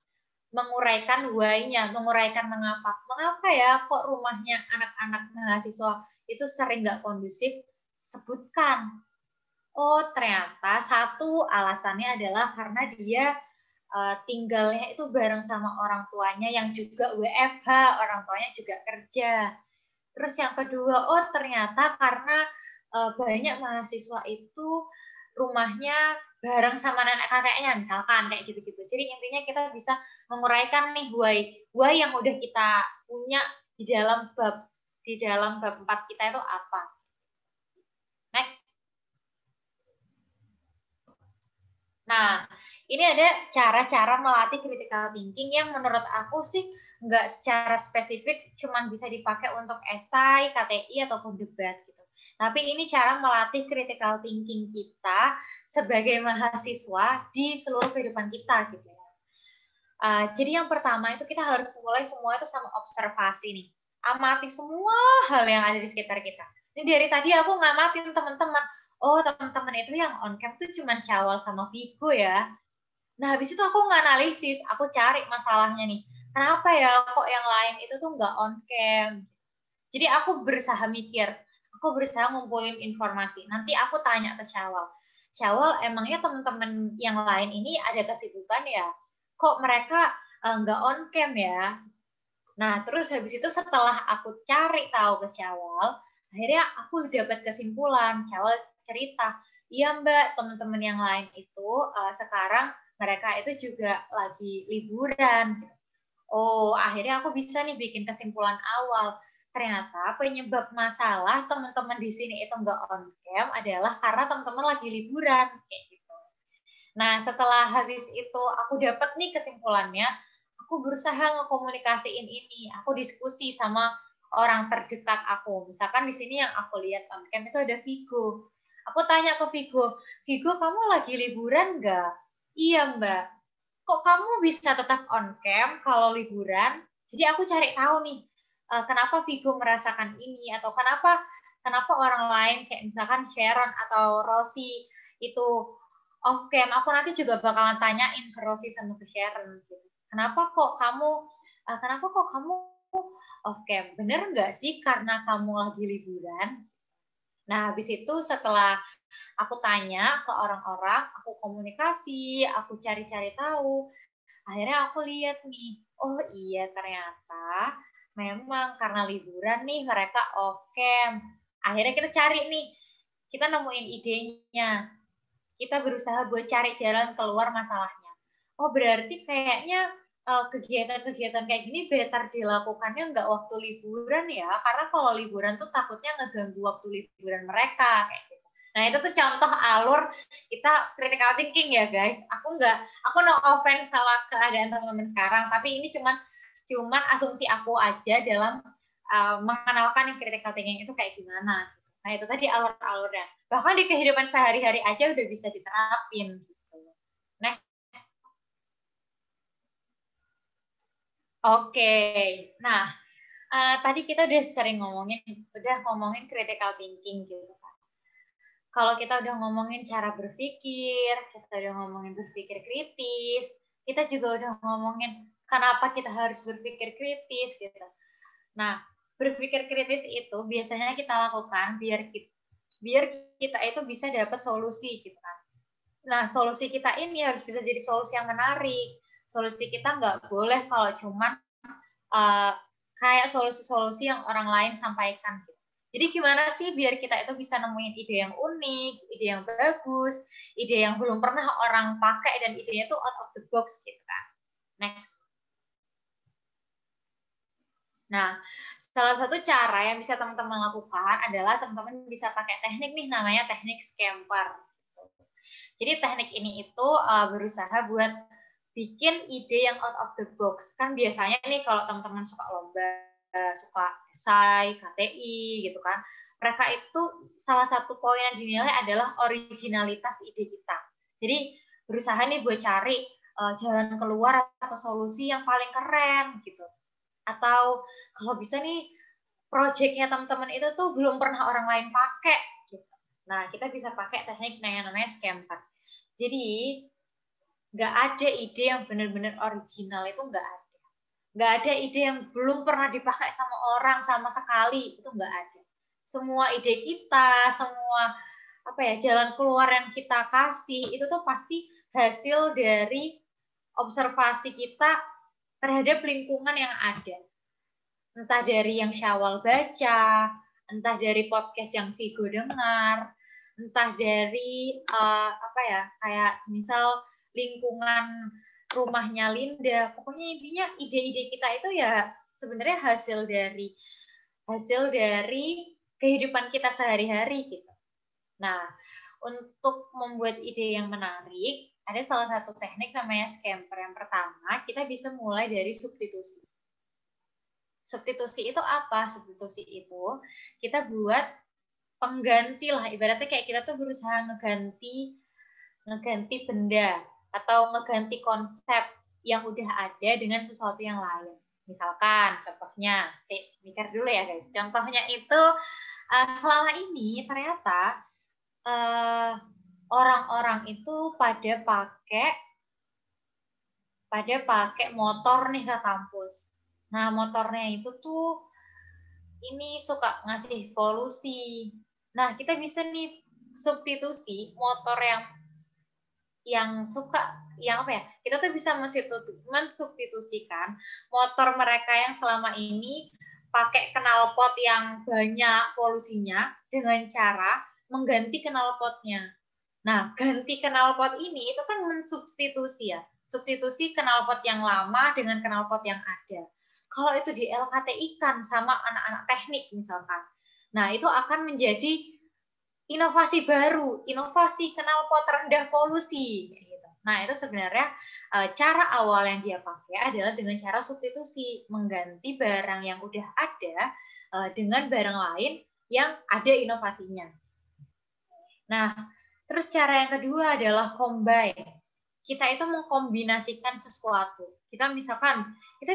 why-nya, menguraikan mengapa. Mengapa ya kok rumahnya anak-anak mahasiswa itu sering nggak kondusif? Sebutkan. Oh, ternyata satu alasannya adalah karena dia tinggalnya itu bareng sama orang tuanya yang juga WFH, orang tuanya juga kerja. Terus yang kedua, oh ternyata karena banyak mahasiswa itu rumahnya bareng sama nenek kakeknya, misalkan kayak gitu-gitu. Jadi intinya kita bisa menguraikan nih why yang udah kita punya di dalam bab 4 kita itu apa. Next. Nah, ini ada cara-cara melatih critical thinking yang menurut aku sih nggak secara spesifik cuman bisa dipakai untuk esai, KTI, ataupun debat gitu. Tapi ini cara melatih critical thinking kita sebagai mahasiswa di seluruh kehidupan kita gitu ya. Jadi yang pertama itu kita harus mulai semua itu sama observasi nih. Amati semua hal yang ada di sekitar kita. Ini dari tadi aku ngamatin teman-teman. Oh, teman-teman itu yang on cam tuh cuma Syawal sama Vigo ya. Nah, habis itu aku nganalisis, aku cari masalahnya nih. Kenapa ya kok yang lain itu tuh nggak on cam? Jadi aku berusaha mikir, aku berusaha ngumpulin informasi. Nanti aku tanya ke Syawal. Syawal, emangnya teman-teman yang lain ini ada kesibukan ya? Kok mereka nggak on cam ya? Nah, terus habis itu setelah aku cari tahu ke Syawal, akhirnya aku dapat kesimpulan. Syawal cerita, iya Mbak, teman-teman yang lain itu sekarang mereka itu juga lagi liburan. Oh, akhirnya aku bisa nih bikin kesimpulan awal. Ternyata penyebab masalah teman-teman di sini itu nggak on cam adalah karena teman-teman lagi liburan. Kayak gitu. Nah, setelah habis itu aku dapat nih kesimpulannya, aku berusaha ngekomunikasiin ini. Aku diskusi sama orang terdekat aku. Misalkan di sini yang aku lihat on cam itu ada Vigo. Aku tanya ke Vigo, Vigo kamu lagi liburan nggak? Iya Mbak. Kok kamu bisa tetap on cam kalau liburan? Jadi aku cari tahu nih, kenapa Vigo merasakan ini, atau kenapa orang lain kayak misalkan Sharon atau Rosi itu off cam. Aku nanti juga bakalan tanyain ke Rosi sama ke Sharon. Gitu. Kenapa kok kamu off cam? Bener nggak sih karena kamu lagi liburan? Nah, habis itu setelah aku tanya ke orang-orang, aku komunikasi, aku cari-cari tahu, akhirnya aku lihat nih, oh iya ternyata memang karena liburan nih mereka off cam. Akhirnya kita cari nih, kita nemuin idenya. Kita berusaha buat cari jalan keluar masalahnya. Oh berarti kayaknya kegiatan-kegiatan kayak gini better dilakukannya nggak waktu liburan ya, karena kalau liburan tuh takutnya ngeganggu waktu liburan mereka kayak gitu. Nah itu tuh contoh alur kita critical thinking ya guys. Aku no offense sama keadaan teman-teman sekarang, tapi ini cuman asumsi aku aja dalam mengenalkan yang critical thinking itu kayak gimana. Nah itu tadi alur-alurnya. Bahkan di kehidupan sehari-hari aja udah bisa diterapin. Gitu. Next. Oke, nah tadi kita udah sering ngomongin critical thinking gitu kan. Kalau kita udah ngomongin cara berpikir, kita udah ngomongin berpikir kritis, kita juga udah ngomongin kenapa kita harus berpikir kritis gitu. Nah, berpikir kritis itu biasanya kita lakukan biar kita itu bisa dapat solusi gitu kan. Nah, solusi kita ini harus bisa jadi solusi yang menarik. Solusi kita nggak boleh kalau cuman kayak solusi-solusi yang orang lain sampaikan. Jadi gimana sih biar kita itu bisa nemuin ide yang unik, ide yang bagus, ide yang belum pernah orang pakai, dan idenya itu out of the box gitu kan. Next. Nah, salah satu cara yang bisa teman-teman lakukan adalah teman-teman bisa pakai teknik nih namanya teknik Scamper. Jadi teknik ini itu berusaha buat bikin ide yang out of the box. Kan biasanya nih kalau teman-teman suka lomba, suka esai, KTI gitu kan, mereka itu salah satu poin yang dinilai adalah originalitas ide kita. Jadi berusaha nih buat cari jalan keluar atau solusi yang paling keren gitu. Atau kalau bisa nih projectnya teman-teman itu tuh belum pernah orang lain pakai gitu. Nah, kita bisa pakai teknik yang namanya Scamper. Jadi nggak ada ide yang benar-benar original, itu nggak ada. Nggak ada ide yang belum pernah dipakai sama orang sama sekali, itu nggak ada. Semua ide kita, semua jalan keluar yang kita kasih itu tuh pasti hasil dari observasi kita terhadap lingkungan yang ada. Entah dari yang Syawal baca, entah dari podcast yang Vigo dengar, entah dari kayak semisal lingkungan rumahnya Linda. Pokoknya intinya ide-ide kita itu ya sebenarnya hasil dari kehidupan kita sehari-hari gitu. Nah, untuk membuat ide yang menarik, ada salah satu teknik namanya Scamper. Yang pertama, kita bisa mulai dari substitusi. Substitusi itu apa? Substitusi itu kita buat pengganti lah, ibaratnya kayak kita tuh berusaha ngeganti benda atau ngeganti konsep yang udah ada dengan sesuatu yang lain. Misalkan contohnya, mikir dulu ya guys. Contohnya itu selama ini ternyata orang-orang itu pada pakai motor nih ke kampus. Nah, motornya itu tuh ini suka ngasih polusi. Nah, kita bisa nih substitusi motor yang kita tuh bisa mensubstitusikan motor mereka yang selama ini pakai knalpot yang banyak polusinya dengan cara mengganti knalpotnya. Nah, ganti knalpot ini itu kan mensubstitusi ya, substitusi knalpot yang lama dengan knalpot yang ada. Kalau itu di LKTI-kan sama anak-anak teknik misalkan, nah itu akan menjadi inovasi baru, inovasi knalpot rendah polusi. Nah, itu sebenarnya cara awal yang dia pakai adalah dengan cara substitusi, mengganti barang yang udah ada dengan barang lain yang ada inovasinya. Nah, terus cara yang kedua adalah combine. Kita itu mengkombinasikan sesuatu. Kita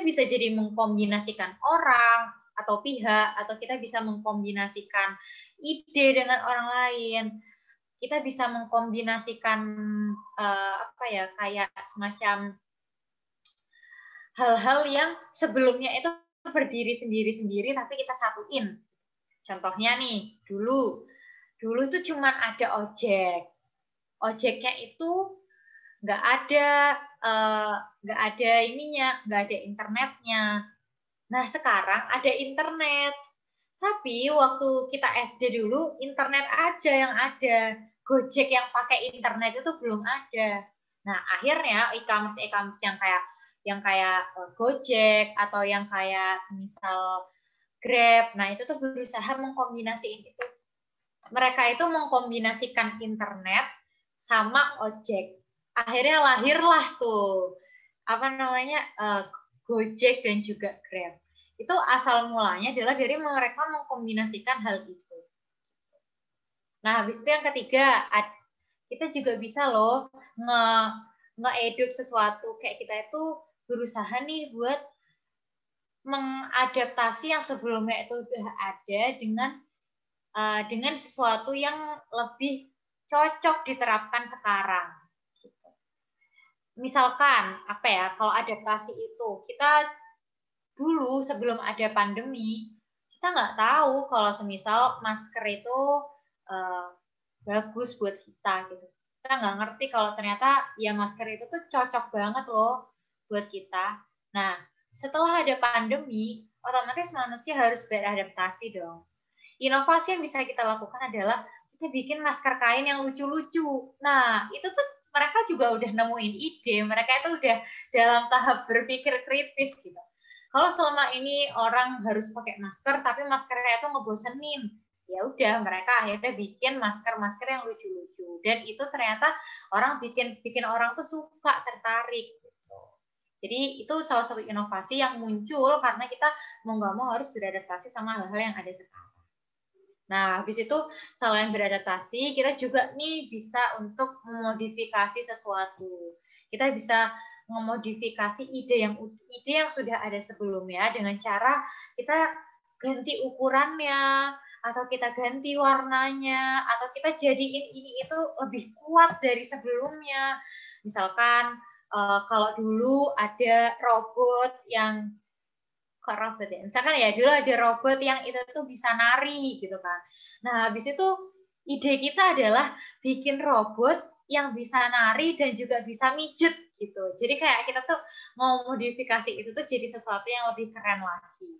bisa jadi mengkombinasikan orang atau pihak, atau kita bisa mengkombinasikan ide dengan orang lain. Kita bisa mengkombinasikan kayak semacam hal-hal yang sebelumnya itu berdiri sendiri-sendiri tapi kita satuin. Contohnya nih, dulu itu cuma ada ojek. Ojeknya itu nggak ada ininya, nggak ada internetnya. Nah, sekarang ada internet. Tapi waktu kita SD dulu, internet aja yang ada. Gojek yang pakai internet itu belum ada. Nah, akhirnya e-commerce yang kayak Gojek atau yang kayak semisal Grab, nah itu tuh berusaha mengkombinasikan itu. Mereka itu mengkombinasikan internet sama ojek. Akhirnya lahirlah tuh Gojek dan juga Grab. Itu asal mulanya adalah dari mereka mengkombinasikan hal itu. Nah, habis itu yang ketiga, kita juga bisa loh nge-edit sesuatu. Kayak kita itu berusaha nih buat mengadaptasi yang sebelumnya itu udah ada dengan sesuatu yang lebih cocok diterapkan sekarang. Misalkan apa ya, kalau adaptasi itu kita dulu sebelum ada pandemi kita nggak tahu kalau semisal masker itu bagus buat kita gitu. Kita nggak ngerti kalau ternyata ya masker itu tuh cocok banget loh buat kita. Nah, setelah ada pandemi, otomatis manusia harus beradaptasi dong. Inovasi yang bisa kita lakukan adalah kita bikin masker kain yang lucu-lucu. Nah, itu tuh mereka juga udah nemuin ide, mereka itu udah dalam tahap berpikir kritis gitu. Kalau selama ini orang harus pakai masker, tapi maskernya itu ngebosenin, ya udah mereka akhirnya bikin masker-masker yang lucu-lucu. Dan itu ternyata orang bikin orang tuh suka, tertarik. Gitu. Jadi itu salah satu inovasi yang muncul karena kita mau nggak mau harus beradaptasi sama hal-hal yang ada sekarang. Nah, habis itu selain beradaptasi, kita juga nih bisa untuk memodifikasi sesuatu. Kita bisa memodifikasi ide yang sudah ada sebelumnya dengan cara kita ganti ukurannya, atau kita ganti warnanya, atau kita jadiin ini itu lebih kuat dari sebelumnya. Misalkan kalau dulu ada robot yang robot ya. Misalkan ya dulu ada robot yang itu tuh bisa nari gitu kan. Nah, habis itu ide kita adalah bikin robot yang bisa nari dan juga bisa mijet gitu. Jadi kayak kita tuh mau modifikasi itu tuh jadi sesuatu yang lebih keren lagi.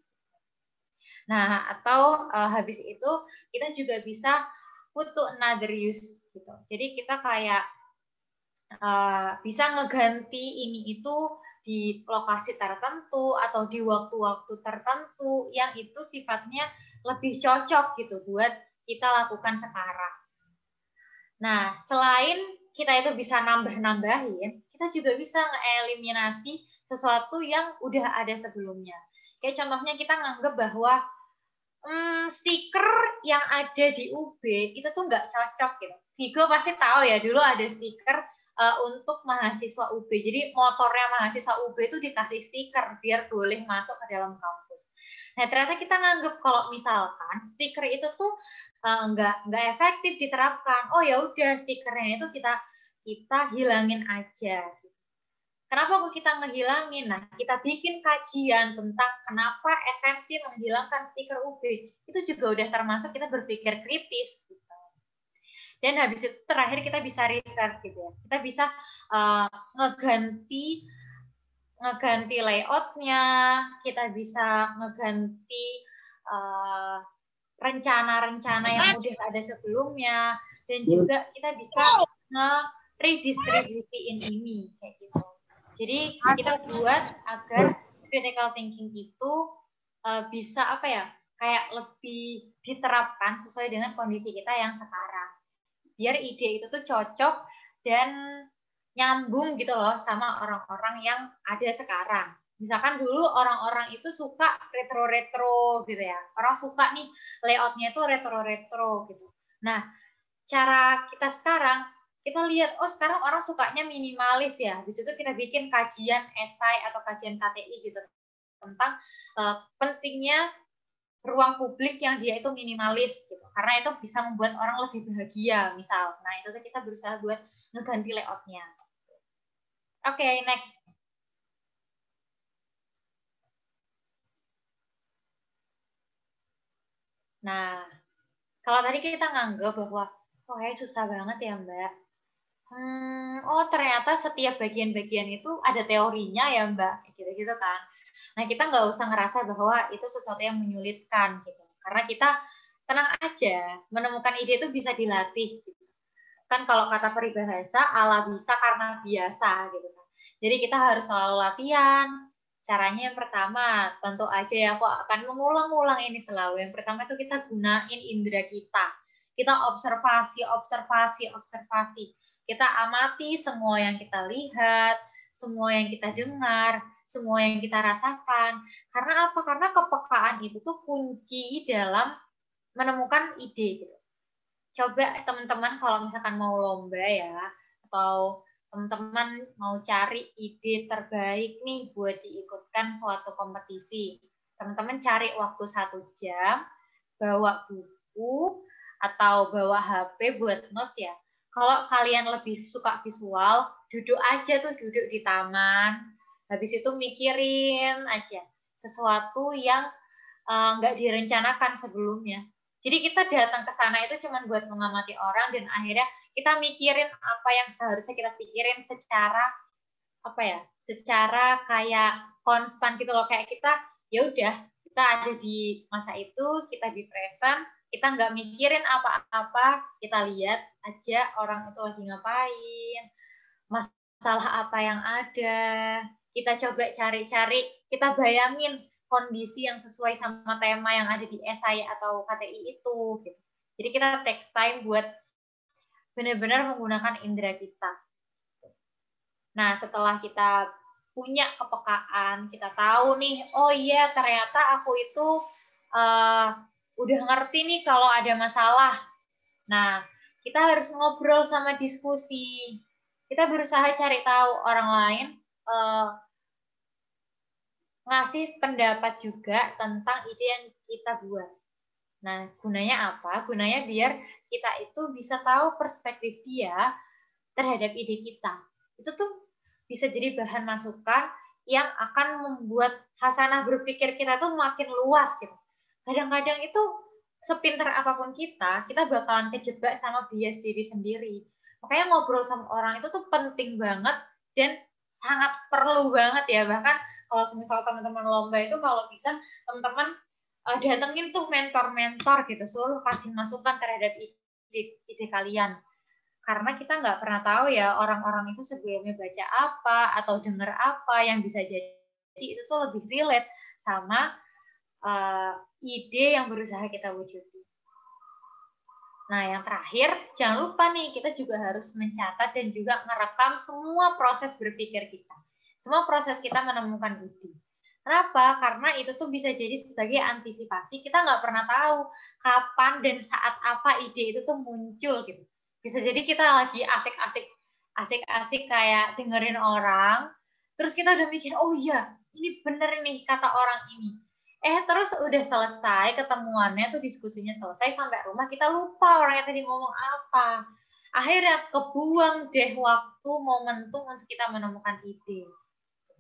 Nah, atau habis itu kita juga bisa put to another use gitu. Jadi kita kayak bisa ngeganti ini itu di lokasi tertentu atau di waktu-waktu tertentu yang itu sifatnya lebih cocok gitu buat kita lakukan sekarang. Nah, selain kita itu bisa nambah-nambahin, kita juga bisa ngeeliminasi sesuatu yang udah ada sebelumnya. Kayak contohnya kita nganggep bahwa stiker yang ada di UB itu tuh nggak cocok gitu. Vigo pasti tahu ya, dulu ada stiker untuk mahasiswa UB. Jadi motornya mahasiswa UB itu dikasih stiker biar boleh masuk ke dalam kampus. Nah, ternyata kita nganggep kalau misalkan stiker itu tuh nggak efektif diterapkan. Oh ya udah, stikernya itu kita hilangin aja. Kenapa kok kita ngehilangin? Nah, kita bikin kajian tentang kenapa esensi menghilangkan stiker UB. Itu juga udah termasuk kita berpikir kritis. Gitu. Dan habis itu terakhir kita bisa riset gitu ya. Kita bisa ngeganti layoutnya, kita bisa ngeganti rencana-rencana yang udah ada sebelumnya, dan juga kita bisa nge-redistribusiin ini kayak gitu. Jadi kita buat agar critical thinking itu bisa apa ya, kayak lebih diterapkan sesuai dengan kondisi kita yang sekarang. Biar ide itu tuh cocok dan nyambung gitu loh sama orang-orang yang ada sekarang. Misalkan dulu orang-orang itu suka retro-retro gitu ya. Orang suka nih layoutnya itu retro-retro gitu. Nah, cara kita sekarang, kita lihat, oh sekarang orang sukanya minimalis ya. Di situ kita bikin kajian esai atau kajian KTI gitu tentang pentingnya ruang publik yang dia itu minimalis gitu. Karena itu bisa membuat orang lebih bahagia misal. Nah, itu kita berusaha buat ngeganti layoutnya. Oke, next. Nah, kalau tadi kita nganggap bahwa oh susah banget ya Mbak. Oh ternyata setiap bagian-bagian itu ada teorinya ya Mbak, gitu-gitu kan. Nah kita nggak usah ngerasa bahwa itu sesuatu yang menyulitkan gitu, karena kita tenang aja, menemukan ide itu bisa dilatih. Gitu. Kan kalau kata peribahasa, ala bisa karena biasa gitu kan. Jadi kita harus selalu latihan. Caranya yang pertama, tentu aja ya aku akan mengulang-ulang ini selalu. Yang pertama itu kita gunain indera kita. Kita observasi. Kita amati semua yang kita lihat, semua yang kita dengar, semua yang kita rasakan. Karena apa? Karena kepekaan itu tuh kunci dalam menemukan ide gitu. Coba teman-teman kalau misalkan mau lomba ya, atau teman-teman mau cari ide terbaik nih buat diikutkan suatu kompetisi. Teman-teman cari waktu 1 jam, bawa buku, atau bawa HP buat notes ya. Kalau kalian lebih suka visual, duduk aja tuh, duduk di taman. Habis itu mikirin aja sesuatu yang nggak direncanakan sebelumnya. Jadi kita datang ke sana itu cuma buat mengamati orang, dan akhirnya kita mikirin apa yang seharusnya kita pikirin secara secara kayak konstan gitu loh, kayak kita ya udah, kita ada di masa itu, kita di present, kita nggak mikirin apa-apa, kita lihat aja orang itu lagi ngapain, masalah apa yang ada, kita coba cari-cari, kita bayangin kondisi yang sesuai sama tema yang ada di esai atau KTI itu gitu. Jadi kita take time buat benar-benar menggunakan indera kita. Nah, setelah kita punya kepekaan, kita tahu nih, oh iya ternyata aku itu udah ngerti nih kalau ada masalah. Nah, kita harus ngobrol sama diskusi. Kita berusaha cari tahu orang lain, ngasih pendapat juga tentang ide yang kita buat. Nah, gunanya apa? Gunanya biar kita itu bisa tahu perspektif dia terhadap ide kita. Itu tuh bisa jadi bahan masukan yang akan membuat hasanah berpikir kita tuh makin luas gitu. Kadang-kadang itu sepinter apapun kita bakalan kejebak sama bias diri sendiri. Makanya ngobrol sama orang itu tuh penting banget dan sangat perlu banget ya. Bahkan kalau misal teman-teman lomba itu, kalau bisa teman-teman datengin tuh mentor-mentor gitu, selalu kasih masukan terhadap ide kalian. Karena kita nggak pernah tahu ya orang-orang itu sebelumnya baca apa atau dengar apa yang bisa jadi itu tuh lebih relate sama ide yang berusaha kita wujudin. Nah, yang terakhir, jangan lupa nih, kita juga harus mencatat dan juga merekam semua proses berpikir kita. Semua proses kita menemukan ide. Kenapa? Karena itu tuh bisa jadi sebagai antisipasi. Kita nggak pernah tahu kapan dan saat apa ide itu tuh muncul gitu. Bisa jadi kita lagi asik-asik kayak dengerin orang, terus kita udah mikir, oh iya, ini bener nih kata orang ini. Terus udah selesai ketemuannya tuh, diskusinya selesai, sampai rumah kita lupa orangnya tadi ngomong apa. Akhirnya kebuang deh waktu, momentum untuk kita menemukan ide.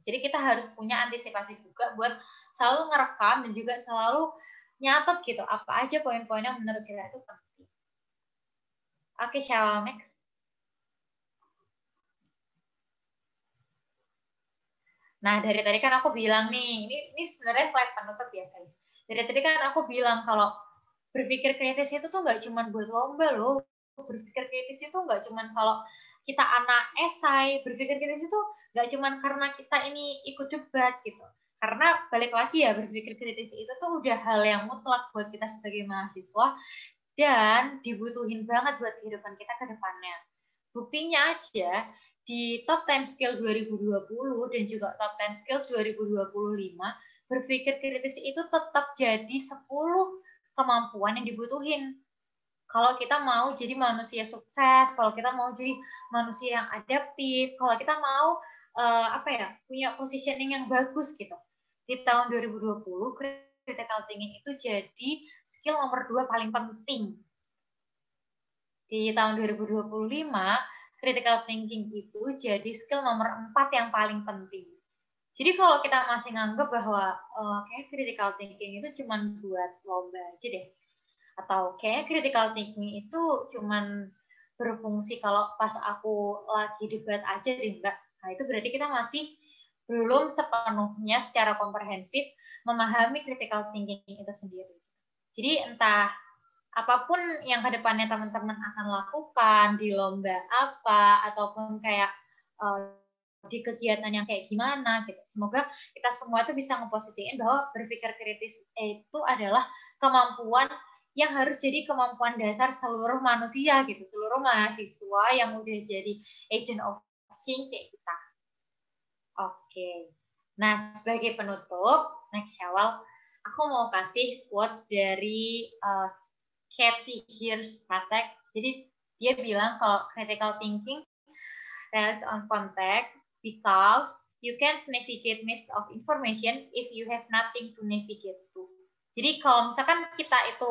Jadi kita harus punya antisipasi juga buat selalu ngerekam dan juga selalu nyatet gitu apa aja poin-poin yang menurut kita itu penting. Oke, shall next. Nah, dari tadi kan aku bilang nih, ini sebenarnya slide penutup ya guys. Dari tadi kan aku bilang kalau berpikir kritis itu tuh nggak cuma buat lomba loh. Berpikir kritis itu nggak cuma kalau kita anak esai. Berpikir kritis itu nggak cuma karena kita ini ikut debat gitu. Karena balik lagi ya, berpikir kritis itu tuh udah hal yang mutlak buat kita sebagai mahasiswa dan dibutuhin banget buat kehidupan kita ke depannya. Buktinya aja, di Top 10 Skill 2020 dan juga Top 10 Skills 2025, berpikir kritis itu tetap jadi 10 kemampuan yang dibutuhin. Kalau kita mau jadi manusia sukses, kalau kita mau jadi manusia yang adaptif, kalau kita mau punya positioning yang bagus gitu. Di tahun 2020, critical thinking itu jadi skill nomor 2 paling penting. Di tahun 2025, critical thinking itu jadi skill nomor 4 yang paling penting. Jadi kalau kita masih nganggap bahwa kayak critical thinking itu cuma buat lomba aja deh, atau kayak critical thinking itu cuma berfungsi kalau pas aku lagi debat aja deh, enggak. Nah, itu berarti kita masih belum sepenuhnya secara komprehensif memahami critical thinking itu sendiri. Jadi entah apapun yang kedepannya teman-teman akan lakukan di lomba apa, ataupun kayak di kegiatan yang kayak gimana gitu. Semoga kita semua itu bisa ngeposisiin bahwa berpikir kritis itu adalah kemampuan yang harus jadi kemampuan dasar seluruh manusia gitu, seluruh mahasiswa yang udah jadi agent of change kayak kita. Oke. Nah, sebagai penutup, next Syawal, aku mau kasih quotes dari Kathy Hirsch-Pasek. Jadi dia bilang kalau critical thinking relies on context because you can't navigate mist of information if you have nothing to navigate to. Jadi kalau misalkan kita itu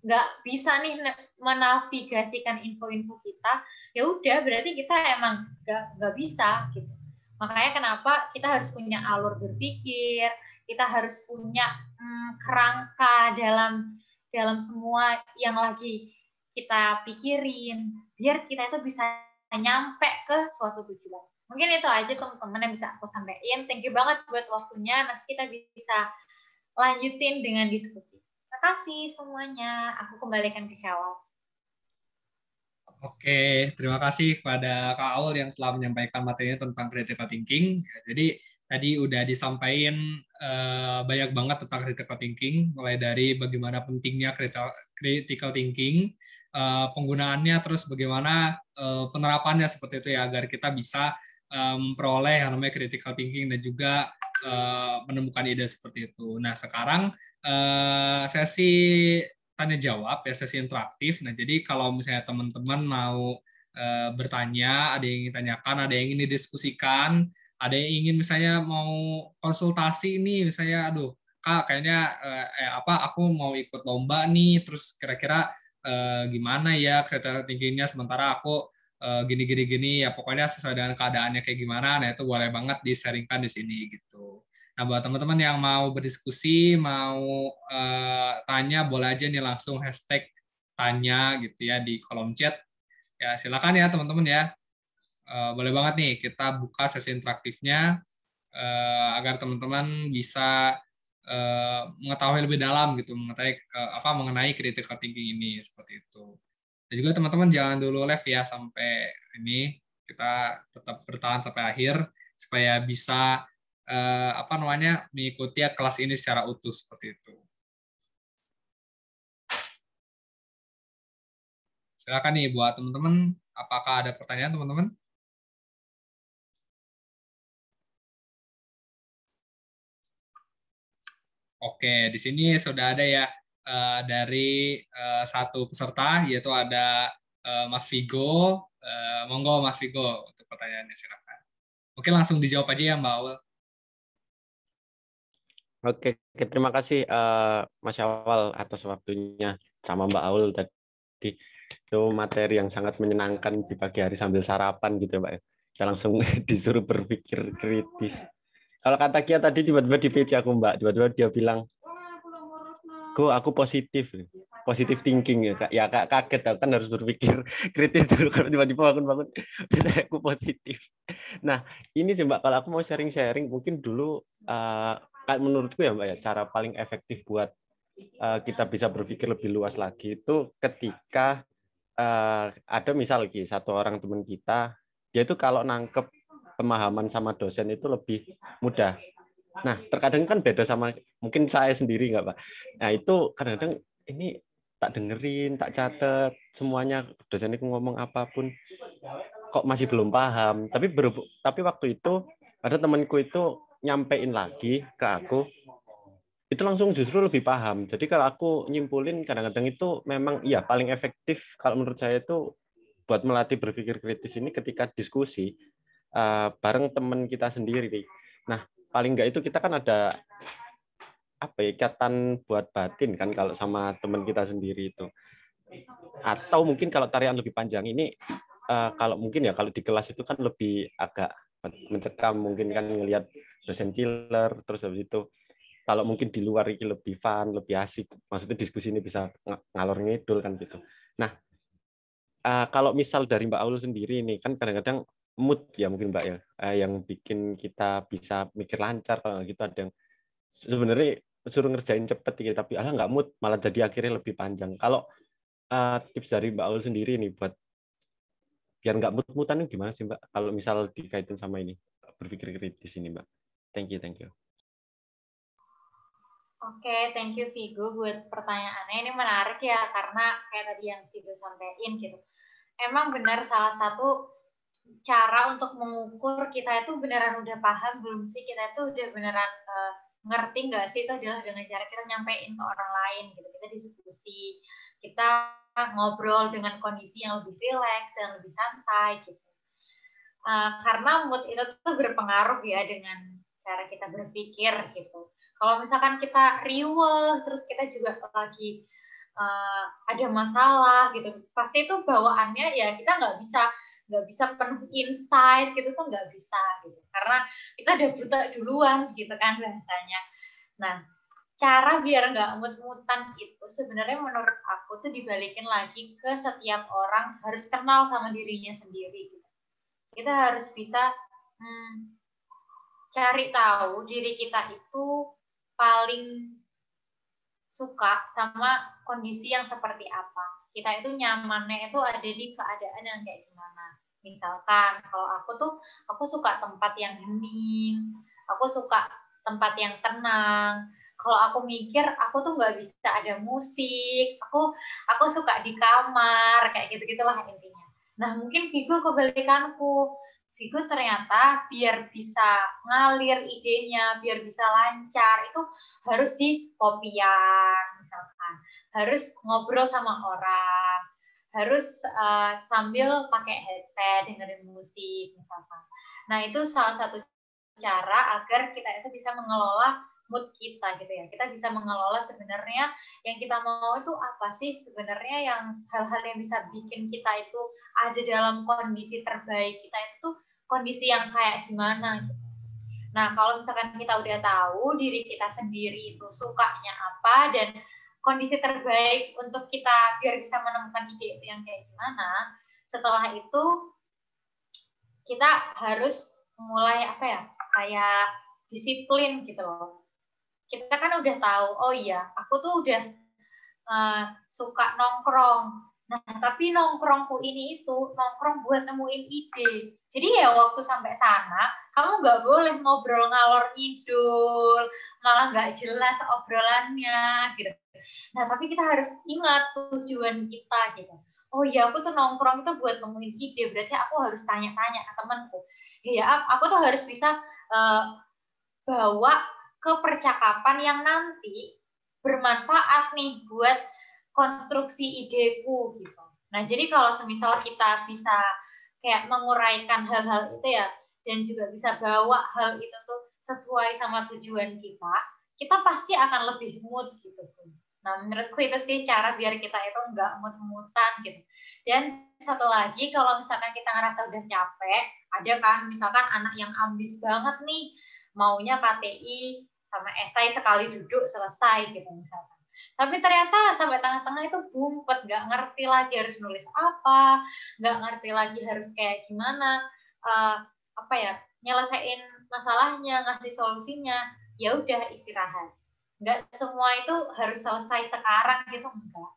nggak bisa nih menavigasikan info-info kita, ya udah berarti kita emang nggak bisa gitu. Makanya kenapa kita harus punya alur berpikir, kita harus punya kerangka dalam semua yang lagi kita pikirin, biar kita itu bisa nyampe ke suatu tujuan. Mungkin itu aja teman-teman yang bisa aku sampaikan. Thank you banget buat waktunya. Nanti kita bisa lanjutin dengan diskusi. Terima kasih semuanya. Aku kembalikan ke Syawal. Oke, terima kasih kepada Kak Aul yang telah menyampaikan materinya tentang critical thinking. Jadi tadi udah disampaikan banyak banget tentang critical thinking, mulai dari bagaimana pentingnya critical thinking, penggunaannya, terus bagaimana penerapannya seperti itu ya, agar kita bisa memperoleh yang namanya critical thinking dan juga menemukan ide seperti itu. Nah, sekarang sesi tanya jawab ya, sesi interaktif. Nah, jadi kalau misalnya teman-teman mau bertanya, ada yang ingin tanyakan, ada yang ingin didiskusikan, ada yang ingin misalnya mau konsultasi nih, misalnya aduh Kak kayaknya aku mau ikut lomba nih, terus kira-kira gimana ya critical thinking-nya, sementara aku gini ya, pokoknya sesuai dengan keadaannya kayak gimana. Nah, itu boleh banget di-sharingkan di sini gitu. Nah, buat teman-teman yang mau berdiskusi, mau tanya, boleh aja nih langsung hashtag tanya gitu ya di kolom chat. Ya, silakan ya teman-teman ya. Boleh banget nih kita buka sesi interaktifnya agar teman-teman bisa mengetahui lebih dalam gitu mengenai critical thinking ini seperti itu. Dan juga teman-teman jangan dulu live ya sampai ini, kita tetap bertahan sampai akhir supaya bisa mengikuti kelas ini secara utuh seperti itu. Silakan nih buat teman-teman, apakah ada pertanyaan teman-teman? Oke, di sini sudah ada ya dari satu peserta, yaitu ada Mas Vigo. Monggo Mas Vigo untuk pertanyaannya, silakan. Mungkin langsung dijawab aja ya Mbak Aul. Oke, terima kasih Mas Syawal atas waktunya sama Mbak Aul tadi. Itu materi yang sangat menyenangkan di pagi hari sambil sarapan gitu Mbak. Kita langsung disuruh berpikir kritis. Kalau kata Kia tadi tiba-tiba di page aku Mbak, tiba-tiba dia bilang, aku positif thinking ya Kak. Ya Kak kaget kan harus berpikir kritis dulu kalau tiba-tiba bangun-bangun bisa aku positif. Nah, ini sih Mbak, kalau aku mau sharing mungkin dulu menurutku ya Mbak ya, cara paling efektif buat kita bisa berpikir lebih luas lagi itu ketika ada misal satu orang teman kita, dia itu kalau nangkep pemahaman sama dosen itu lebih mudah. Nah, terkadang kan beda sama mungkin saya sendiri nggak Pak. Nah, itu kadang-kadang ini tak dengerin, tak catat semuanya dosen itu ngomong apapun kok masih belum paham. Tapi waktu itu ada temanku itu nyampein lagi ke aku, itu langsung justru lebih paham. Jadi kalau aku nyimpulin kadang-kadang itu memang iya paling efektif kalau menurut saya itu buat melatih berpikir kritis ini ketika diskusi bareng teman kita sendiri. Nah, paling enggak itu kita kan ada ikatan buat batin kan kalau sama teman kita sendiri itu. Atau mungkin kalau tarian lebih panjang ini kalau mungkin ya kalau di kelas itu kan lebih agak mencekam, mungkin kan ngelihat dosen killer, terus habis itu kalau mungkin di luar ini lebih fun, lebih asik, maksudnya diskusi ini bisa ngalor ngidul kan gitu. Nah, kalau misal dari Mbak Aul sendiri ini kan kadang-kadang mood ya mungkin Mbak ya, yang bikin kita bisa mikir lancar, kalau gitu ada yang sebenarnya suruh ngerjain cepet gitu, tapi nggak mood, malah jadi akhirnya lebih panjang. Kalau tips dari Mbak Aul sendiri nih buat biar nggak mood-moodan gimana sih Mbak? Kalau misal dikaitin sama ini berpikir kritis ini Mbak. Thank you. Oke, thank you Vigo buat pertanyaannya. Ini menarik ya, karena kayak tadi yang Vigo sampaikan gitu. Emang benar salah satu cara untuk mengukur kita itu beneran udah paham belum sih, kita itu udah beneran ngerti nggak sih, itu adalah dengan cara kita nyampein ke orang lain gitu. Kita diskusi, kita ngobrol dengan kondisi yang lebih rileks dan lebih santai gitu. Karena mood itu tuh berpengaruh ya dengan cara kita berpikir gitu. Kalau misalkan kita riweuh, terus kita juga lagi ada masalah gitu, pasti itu bawaannya ya kita nggak bisa penuh insight gitu tuh nggak bisa gitu, karena kita udah buta duluan gitu kan bahasanya. Nah, cara biar nggak mut-mutan itu sebenarnya menurut aku tuh dibalikin lagi ke setiap orang harus kenal sama dirinya sendiri gitu. Kita harus bisa cari tahu diri kita itu paling suka sama kondisi yang seperti apa. Kita itu nyamannya itu ada di keadaan yang kayak gimana. Misalkan kalau aku suka tempat yang hening, aku suka tempat yang tenang. Kalau aku mikir, aku tuh nggak bisa ada musik, aku suka di kamar, kayak gitu-gitulah intinya. Nah, mungkin Vigo kebalikanku. Vigo ternyata biar bisa ngalir idenya, biar bisa lancar, itu harus di kopian, misalkan. Harus ngobrol sama orang, harus sambil pakai headset, dengerin musik, misalkan. Nah, itu salah satu cara agar kita itu bisa mengelola mood kita gitu ya. Kita bisa mengelola sebenarnya yang kita mau itu apa sih sebenarnya, yang hal-hal yang bisa bikin kita itu ada dalam kondisi terbaik kita itu kondisi yang kayak gimana gitu. Nah, kalau misalkan kita udah tahu diri kita sendiri itu sukanya apa dan kondisi terbaik untuk kita biar bisa menemukan ide itu yang kayak gimana, setelah itu kita harus mulai kayak disiplin gitu loh. Kita kan udah tahu, oh iya, aku tuh udah suka nongkrong. Nah, tapi nongkrongku ini itu nongkrong buat nemuin ide. Jadi ya waktu sampai sana, kamu nggak boleh ngobrol ngalor ngidul, malah nggak jelas obrolannya gitu. Nah, tapi kita harus ingat tujuan kita gitu. Oh iya, aku tuh nongkrong itu buat nemuin ide, berarti aku harus tanya-tanya ke temanku. Ya, aku tuh harus bisa bawa ke percakapan yang nanti bermanfaat nih buat konstruksi ideku gitu. Nah, jadi kalau semisal kita bisa kayak menguraikan hal-hal itu ya, dan juga bisa bawa hal itu tuh sesuai sama tujuan kita pasti akan lebih mood gitu. Nah, menurutku itu sih cara biar kita itu nggak mood-moodan gitu. Dan satu lagi, kalau misalkan kita ngerasa udah capek, ada kan misalkan anak yang ambis banget nih, maunya KTI sama esai sekali duduk selesai gitu misalkan. Tapi ternyata sampai tengah-tengah itu bumpet, nggak ngerti lagi harus nulis apa, nggak ngerti lagi harus kayak gimana, nyelesain masalahnya, ngasih solusinya. Ya udah istirahat. Nggak semua itu harus selesai sekarang gitu, enggak.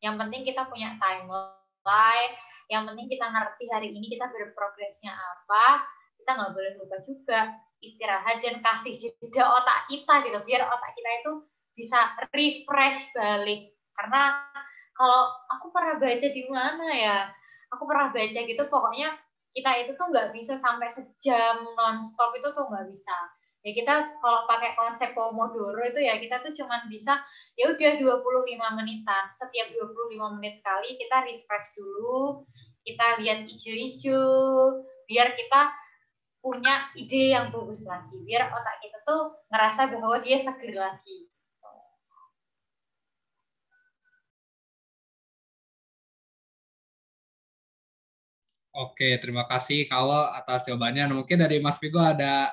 Yang penting kita punya timeline, yang penting kita ngerti hari ini kita berprogresnya apa, kita nggak boleh lupa juga istirahat dan kasih jeda otak kita gitu, biar otak kita itu bisa refresh balik. Karena kalau aku pernah baca di mana ya, aku pernah baca gitu, pokoknya kita itu tuh nggak bisa sampai sejam nonstop, itu tuh nggak bisa. Ya kita kalau pakai konsep Pomodoro itu ya kita tuh cuman bisa ya udah 25 menitan. Setiap 25 menit sekali kita refresh dulu, kita lihat hijau-hijau, biar kita punya ide yang bagus lagi, biar otak kita tuh ngerasa bahwa dia seger lagi. Oke, terima kasih Kawal atas jawabannya. Nah, mungkin dari Mas Vigo ada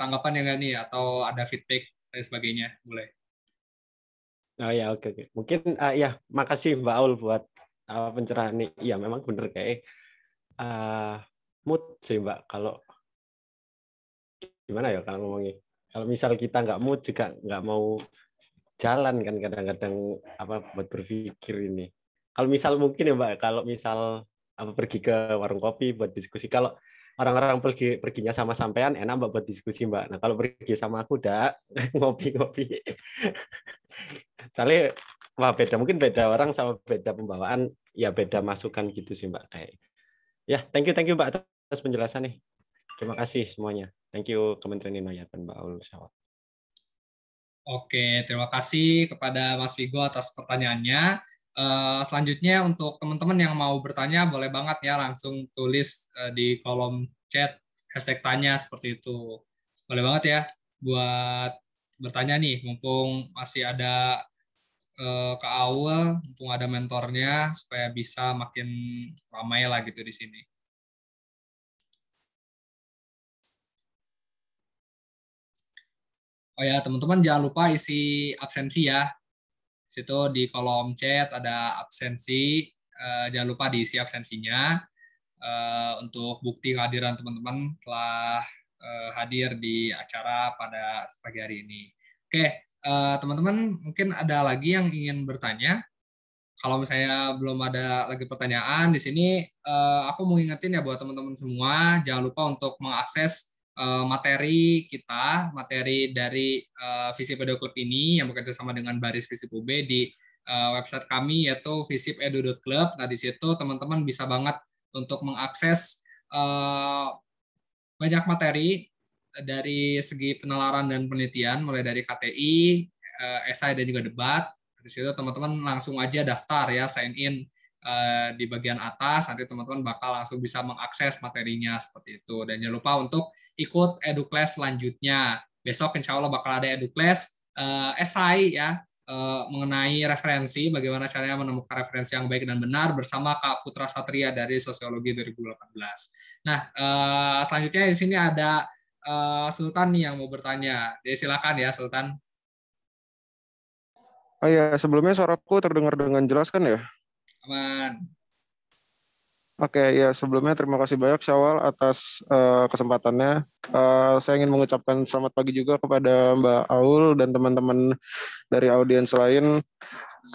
tanggapan yang nggak nih, atau ada feedback dan sebagainya, boleh. Oh ya, oke. Mungkin ya, makasih Mbak Aul buat pencerahan nih. Iya, memang bener kayak mood sih Mbak. Kalau gimana ya kalau ngomongnya? Kalau misal kita nggak mood juga nggak mau jalan kan kadang-kadang buat berpikir ini. Kalau misal mungkin ya Mbak, kalau misal pergi ke warung kopi buat diskusi. Kalau orang-orang perginya sama sampean enak Mbak buat diskusi Mbak. Nah kalau pergi sama aku udah ngopi-ngopi. Soalnya beda, mungkin beda orang sama beda pembawaan, ya beda masukan gitu sih Mbak kayak. Ya, thank you Mbak atas penjelasan nih. Terima kasih semuanya. Thank you Kementerian Inayat dan Mbak Aul. Oke, terima kasih kepada Mas Vigo atas pertanyaannya. Selanjutnya untuk teman-teman yang mau bertanya boleh banget ya langsung tulis di kolom chat hashtag tanya seperti itu. Boleh banget ya buat bertanya nih, mumpung masih ada Kak Aul, mumpung ada mentornya supaya bisa makin ramai lah gitu di sini. Oh ya, teman-teman jangan lupa isi absensi ya. Situ di kolom chat ada absensi, jangan lupa diisi absensinya untuk bukti kehadiran teman-teman telah hadir di acara pada pagi hari ini. Oke, teman-teman mungkin ada lagi yang ingin bertanya. Kalau misalnya belum ada lagi pertanyaan di sini, aku mau ingetin ya buat teman-teman semua, jangan lupa untuk mengakses materi kita, materi dari Visip Edu Club ini yang bekerja sama dengan Baris Visip UB di website kami yaitu visipedu.club. Nah, di situ teman-teman bisa banget untuk mengakses banyak materi dari segi penalaran dan penelitian, mulai dari KTI, esai dan juga debat. Di situ teman-teman langsung aja daftar ya, sign in di bagian atas, nanti teman-teman bakal langsung bisa mengakses materinya seperti itu. Dan jangan lupa untuk ikut EduClass selanjutnya. Besok insya Allah bakal ada EduClass esai ya, mengenai referensi, bagaimana caranya menemukan referensi yang baik dan benar bersama Kak Putra Satria dari Sosiologi 2018. Nah, selanjutnya di sini ada Sultan nih yang mau bertanya. Jadi silakan ya Sultan. Oh ya, sebelumnya suaraku terdengar dengan jelas kan ya? Aman. Oke, ya sebelumnya terima kasih banyak Syawal atas kesempatannya. Saya ingin mengucapkan selamat pagi juga kepada Mbak Aul dan teman-teman dari audiens lain.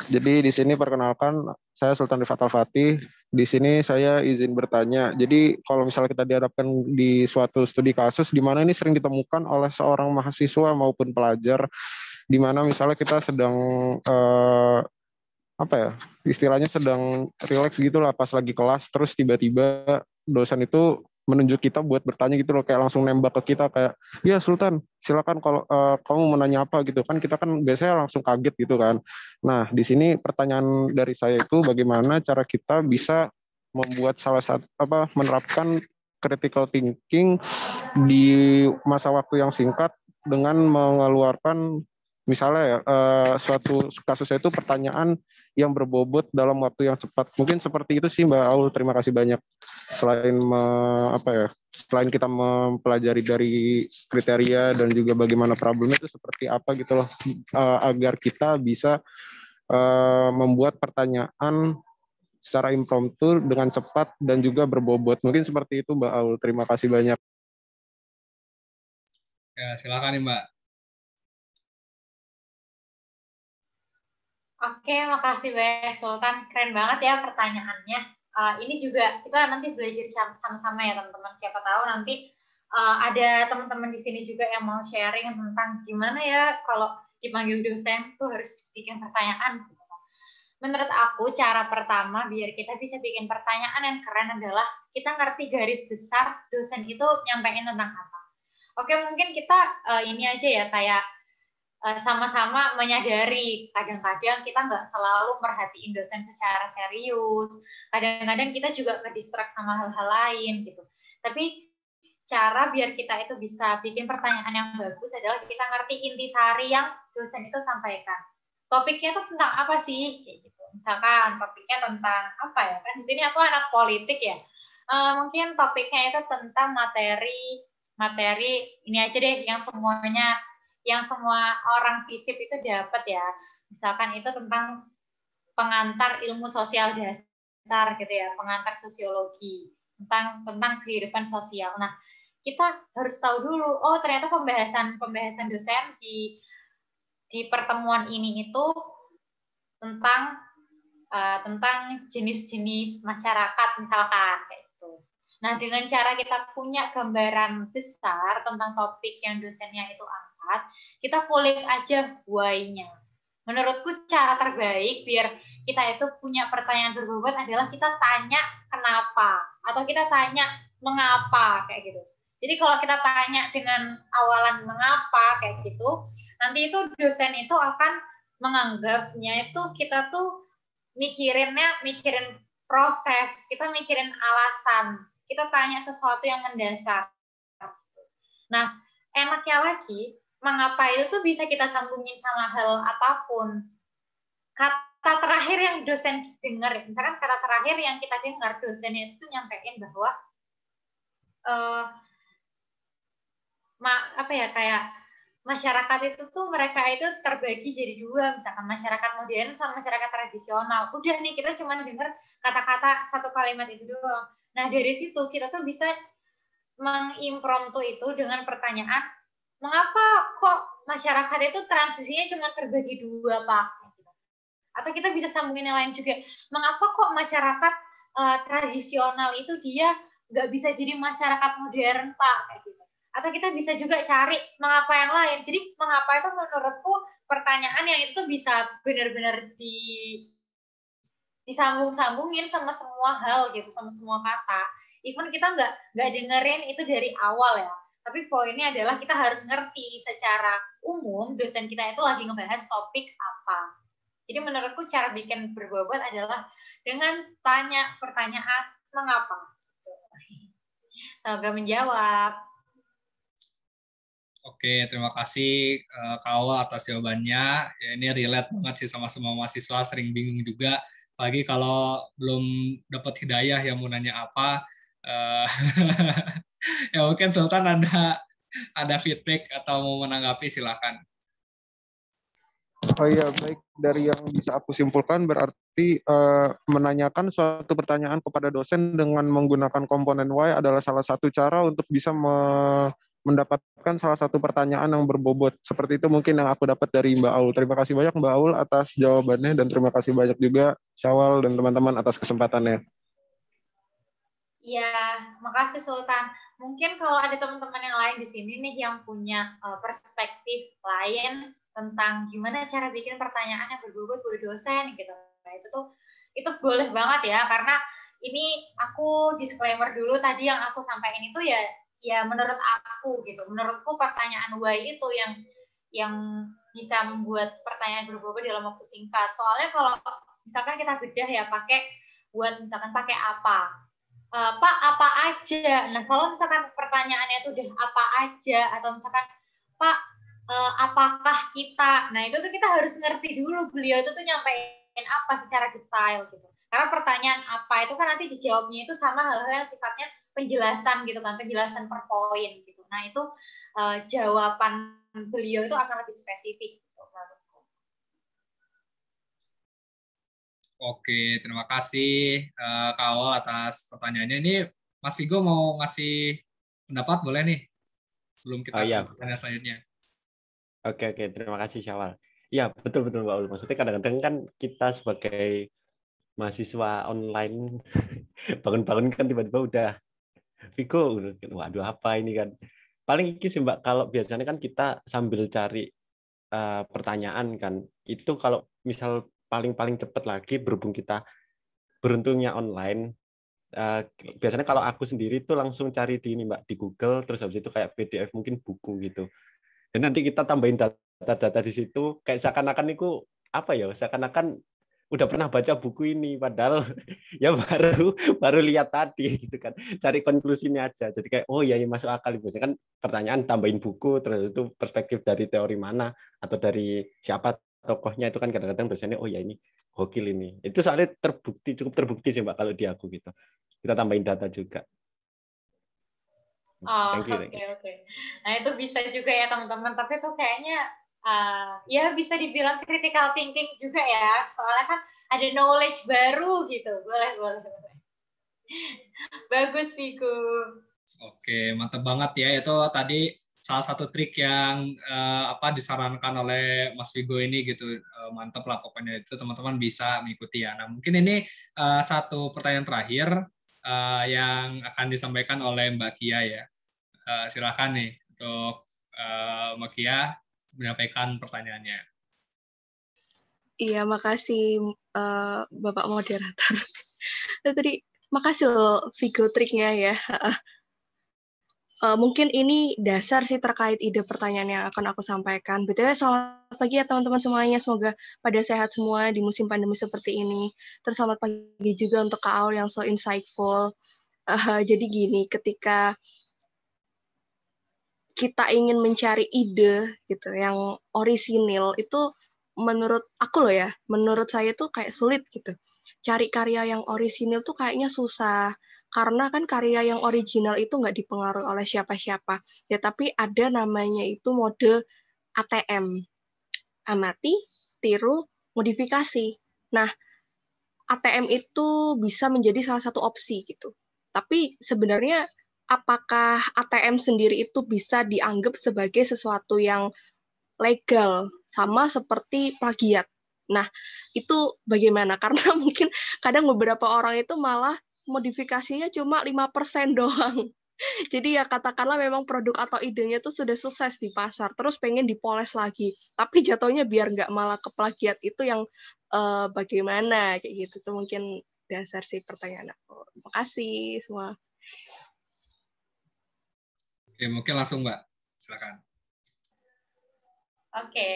Jadi di sini perkenalkan, saya Sultan Rifat Al-Fatih. Di sini saya izin bertanya. Jadi kalau misalnya kita dihadapkan di suatu studi kasus, di mana ini sering ditemukan oleh seorang mahasiswa maupun pelajar, di mana misalnya kita sedang apa ya, istilahnya sedang rileks gitu lah pas lagi kelas, terus tiba-tiba dosen itu menunjuk kita buat bertanya gitu loh, kayak langsung nembak ke kita kayak, ya Sultan silakan kalau kamu mau nanya apa gitu kan, kita kan biasanya langsung kaget gitu kan. Nah di sini pertanyaan dari saya itu bagaimana cara kita bisa membuat salah satu menerapkan critical thinking di masa waktu yang singkat dengan mengeluarkan misalnya ya suatu kasusnya itu pertanyaan yang berbobot dalam waktu yang cepat. Mungkin seperti itu sih Mbak Aul. Terima kasih banyak. Selain kita mempelajari dari kriteria dan juga bagaimana problemnya itu seperti apa gitu loh, agar kita bisa membuat pertanyaan secara impromptu dengan cepat dan juga berbobot. Mungkin seperti itu Mbak Aul. Terima kasih banyak. Ya, silakan nih Mbak. Oke, makasih banyak Sultan. Keren banget ya pertanyaannya. Ini juga kita nanti belajar sama-sama ya teman-teman. Siapa tahu nanti ada teman-teman di sini juga yang mau sharing tentang gimana ya kalau dipanggil dosen tuh harus bikin pertanyaan. Menurut aku cara pertama biar kita bisa bikin pertanyaan yang keren adalah kita ngerti garis besar dosen itu nyampein tentang apa. Oke, mungkin kita ini aja ya kayak sama-sama menyadari kadang-kadang kita nggak selalu merhatiin dosen secara serius, kadang-kadang kita juga ke-distract sama hal-hal lain gitu. Tapi cara biar kita itu bisa bikin pertanyaan yang bagus adalah kita ngerti intisari yang dosen itu sampaikan. Topiknya itu tentang apa sih? Kayak gitu. Misalkan topiknya tentang apa ya? Kan di sini aku anak politik ya. Mungkin topiknya itu tentang materi ini aja deh yang semua orang FISIP itu dapat ya. Misalkan itu tentang pengantar ilmu sosial dasar gitu ya, pengantar sosiologi, tentang kehidupan sosial. Nah, kita harus tahu dulu, oh ternyata pembahasan dosen di pertemuan ini itu tentang jenis-jenis masyarakat misalkan kayak itu. Nah, dengan cara kita punya gambaran besar tentang topik yang dosennya itu angkat, kita kulik aja why-nya. Menurutku cara terbaik biar kita itu punya pertanyaan berbobot adalah kita tanya kenapa atau kita tanya mengapa kayak gitu. Jadi kalau kita tanya dengan awalan mengapa kayak gitu, nanti itu dosen itu akan menganggapnya itu kita tuh mikirin proses, kita mikirin alasan, kita tanya sesuatu yang mendasar. Nah, enaknya lagi, mengapa itu tuh bisa kita sambungin sama hal apapun. Kata terakhir yang dosen dengar, misalkan kata terakhir yang kita dengar, dosennya itu nyampein bahwa kayak masyarakat itu tuh mereka itu terbagi jadi dua, misalkan masyarakat modern sama masyarakat tradisional. Udah nih, kita cuma dengar kata-kata satu kalimat itu doang. Nah, dari situ kita tuh bisa mengimpromptu itu dengan pertanyaan, mengapa kok masyarakat itu transisinya cuma terbagi dua, Pak? Atau kita bisa sambungin yang lain juga, mengapa kok masyarakat tradisional itu dia nggak bisa jadi masyarakat modern, Pak? Kayak gitu. Atau kita bisa juga cari mengapa yang lain. Jadi mengapa itu menurutku pertanyaan yang itu bisa benar-benar disambung-sambungin sama semua hal gitu, sama semua kata. Even kita nggak dengerin itu dari awal ya, tapi poinnya adalah kita harus ngerti secara umum dosen kita itu lagi ngebahas topik apa. Jadi menurutku cara bikin berbobot adalah dengan tanya pertanyaan mengapa. Semoga menjawab. Oke, terima kasih Kak Awal atas jawabannya. Ya, ini relate banget sih sama semua mahasiswa, sering bingung juga. Apalagi kalau belum dapat hidayah yang mau nanya apa. Ya mungkin Sultan ada feedback atau mau menanggapi, silakan. Oh iya, baik. Dari yang bisa aku simpulkan berarti menanyakan suatu pertanyaan kepada dosen dengan menggunakan komponen why adalah salah satu cara untuk bisa mendapatkan salah satu pertanyaan yang berbobot. Seperti itu mungkin yang aku dapat dari Mbak Aul. Terima kasih banyak Mbak Aul atas jawabannya, dan terima kasih banyak juga Syawal dan teman-teman atas kesempatannya. Iya, makasih Sultan. Mungkin kalau ada teman-teman yang lain di sini nih yang punya perspektif lain tentang gimana cara bikin pertanyaan yang berbobot buat dosen gitu. Nah, itu boleh banget ya, karena ini aku disclaimer dulu tadi yang aku sampaikan itu ya menurut aku gitu. Menurutku pertanyaan why itu yang bisa membuat pertanyaan berbobot dalam waktu singkat. Soalnya kalau misalkan kita bedah ya misalkan pakai apa? Pak, apa aja? Nah, kalau misalkan pertanyaannya itu udah apa aja, atau misalkan, Pak, apakah kita? Nah, itu tuh kita harus ngerti dulu beliau itu tuh nyampein apa secara detail gitu. Karena pertanyaan apa itu kan nanti dijawabnya itu sama hal-hal yang sifatnya penjelasan gitu kan, penjelasan per poin gitu. Nah, itu jawaban beliau itu akan lebih spesifik. Oke, terima kasih Kak Awal atas pertanyaannya. Ini Mas Vigo mau ngasih pendapat, boleh nih? Sebelum kita ke pertanyaan selanjutnya. Oke, terima kasih Syawal. Ya, betul-betul Mbak Ul. Maksudnya kadang-kadang kan kita sebagai mahasiswa online bangun-bangun kan tiba-tiba udah Vigo, waduh apa ini kan. Paling iki sih Mbak, kalau biasanya kan kita sambil cari pertanyaan kan, itu kalau misal paling cepat lagi berhubung kita beruntungnya online, biasanya kalau aku sendiri tuh langsung cari di ini Mbak, di Google, terus habis itu kayak PDF mungkin buku gitu. Dan nanti kita tambahin data-data di situ, kayak seakan-akan itu apa ya, seakan-akan udah pernah baca buku ini, padahal ya baru lihat tadi gitu kan, cari konklusinya aja. Jadi kayak oh ya masuk akal. Biasanya kan pertanyaan tambahin buku, terus itu perspektif dari teori mana atau dari siapa tokohnya, itu kan kadang-kadang dosennya oh ya ini gokil ini. Itu soalnya cukup terbukti sih Mbak kalau di aku gitu. Kita tambahin data juga. Oh, oke. Nah, itu bisa juga ya teman-teman, tapi itu kayaknya ya bisa dibilang critical thinking juga ya, soalnya kan ada knowledge baru gitu. Boleh. Bagus, Vigo. Oke, mantap banget ya. Itu tadi salah satu trik yang disarankan oleh Mas Vigo ini gitu. Mantap lah pokoknya, itu teman-teman bisa mengikuti ya. Nah, mungkin ini satu pertanyaan terakhir yang akan disampaikan oleh Mbak Kia ya. Silakan nih untuk Mbak Kia menyampaikan pertanyaannya. Iya, makasih Bapak Moderator. Tadi makasih loh Vigo triknya ya. Mungkin ini dasar sih terkait ide pertanyaan yang akan aku sampaikan. BTW selamat pagi ya teman-teman semuanya. Semoga pada sehat semua di musim pandemi seperti ini. Terus selamat pagi juga untuk Kak Aul yang so insightful. Jadi gini, ketika kita ingin mencari ide gitu yang orisinil itu menurut aku loh ya, menurut saya tuh kayak sulit gitu. Cari karya yang orisinil tuh kayaknya susah. Karena kan karya yang original itu nggak dipengaruhi oleh siapa-siapa. Ya, tapi ada namanya itu mode ATM. Amati, tiru, modifikasi. Nah, ATM itu bisa menjadi salah satu opsi gitu. Tapi sebenarnya apakah ATM sendiri itu bisa dianggap sebagai sesuatu yang legal, sama seperti plagiat? Nah, itu bagaimana? Karena mungkin kadang beberapa orang itu malah modifikasinya cuma 5% doang. Jadi ya katakanlah memang produk atau idenya itu sudah sukses di pasar, terus pengen dipoles lagi. Tapi jatuhnya biar nggak malah ke plagiat itu yang bagaimana kayak gitu. Itu mungkin dasar sih pertanyaan aku. Terima kasih semua. Oke, mungkin langsung Mbak, silakan. Oke.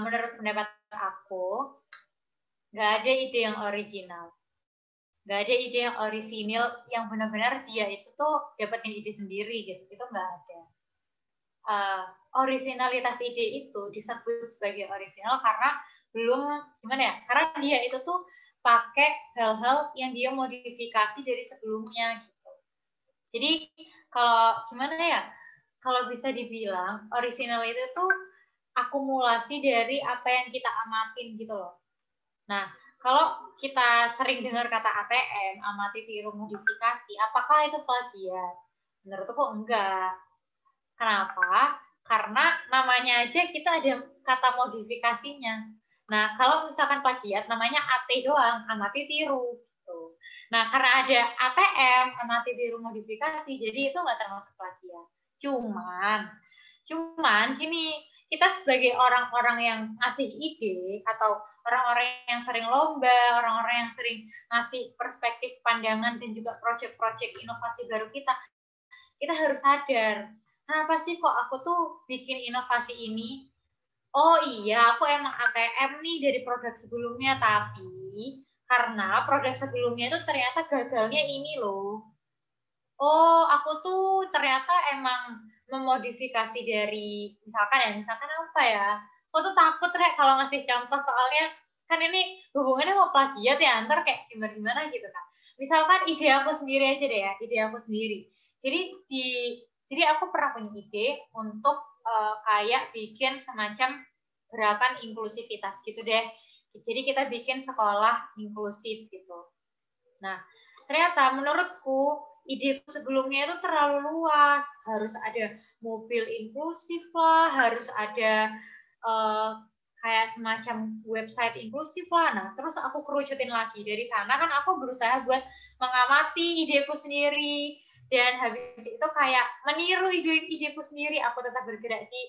Menurut pendapat aku, nggak ada ide yang original. Nggak ada ide yang orisinil yang benar-benar dia itu tuh dapetin ide sendiri gitu. Itu nggak ada. Originalitas ide itu disebut sebagai orisinal karena belum, gimana ya, karena dia itu tuh pakai hal-hal yang dia modifikasi dari sebelumnya gitu. Jadi kalau gimana ya, kalau bisa dibilang orisinal itu tuh akumulasi dari apa yang kita amatin gitu loh. Nah, kalau kita sering dengar kata ATM, amati, tiru, modifikasi, apakah itu plagiat? Menurutku enggak. Kenapa? Karena namanya aja kita ada kata modifikasinya. Nah, kalau misalkan plagiat, namanya AT doang, amati, tiru. Gitu. Nah, karena ada ATM, amati, tiru, modifikasi, jadi itu nggak termasuk plagiat. Cuman gini, kita sebagai orang-orang yang ngasih ide atau orang-orang yang sering lomba, orang-orang yang sering ngasih perspektif pandangan dan juga proyek-proyek inovasi baru kita harus sadar, kenapa sih kok aku tuh bikin inovasi ini? Oh iya, aku emang ATM nih dari produk sebelumnya, tapi karena produk sebelumnya itu ternyata gagalnya ini loh. Oh, aku tuh ternyata emang memodifikasi dari misalkan apa ya? Aku tuh takut Rek kalau ngasih contoh soalnya kan ini hubungannya mau plagiat ya, ntar kayak gimana gitu kan. Misalkan ide aku sendiri aja deh ya, ide aku sendiri. Jadi aku pernah punya ide untuk kayak bikin semacam gerakan inklusivitas gitu deh. Jadi kita bikin sekolah inklusif gitu. Nah, ternyata menurutku ide sebelumnya itu terlalu luas, harus ada mobil inklusif lah, harus ada kayak semacam website inklusif lah. Nah, terus aku kerucutin lagi. Dari sana kan aku berusaha buat mengamati ideku sendiri, dan habis itu kayak meniru ide-ideku sendiri. Aku tetap bergerak di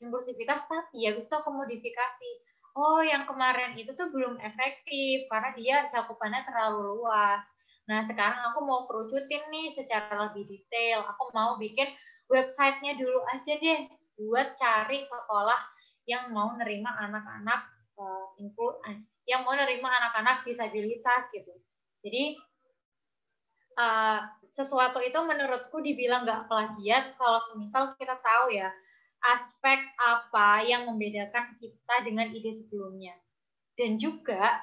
inklusivitas, tapi habis itu aku modifikasi. Oh, yang kemarin itu tuh belum efektif karena dia cakupannya terlalu luas. Nah, sekarang aku mau kerucutin nih secara lebih detail. Aku mau bikin websitenya dulu aja deh buat cari sekolah yang mau nerima anak-anak yang mau nerima anak-anak disabilitas gitu. Jadi sesuatu itu menurutku dibilang nggak plagiat kalau semisal kita tahu ya aspek apa yang membedakan kita dengan ide sebelumnya, dan juga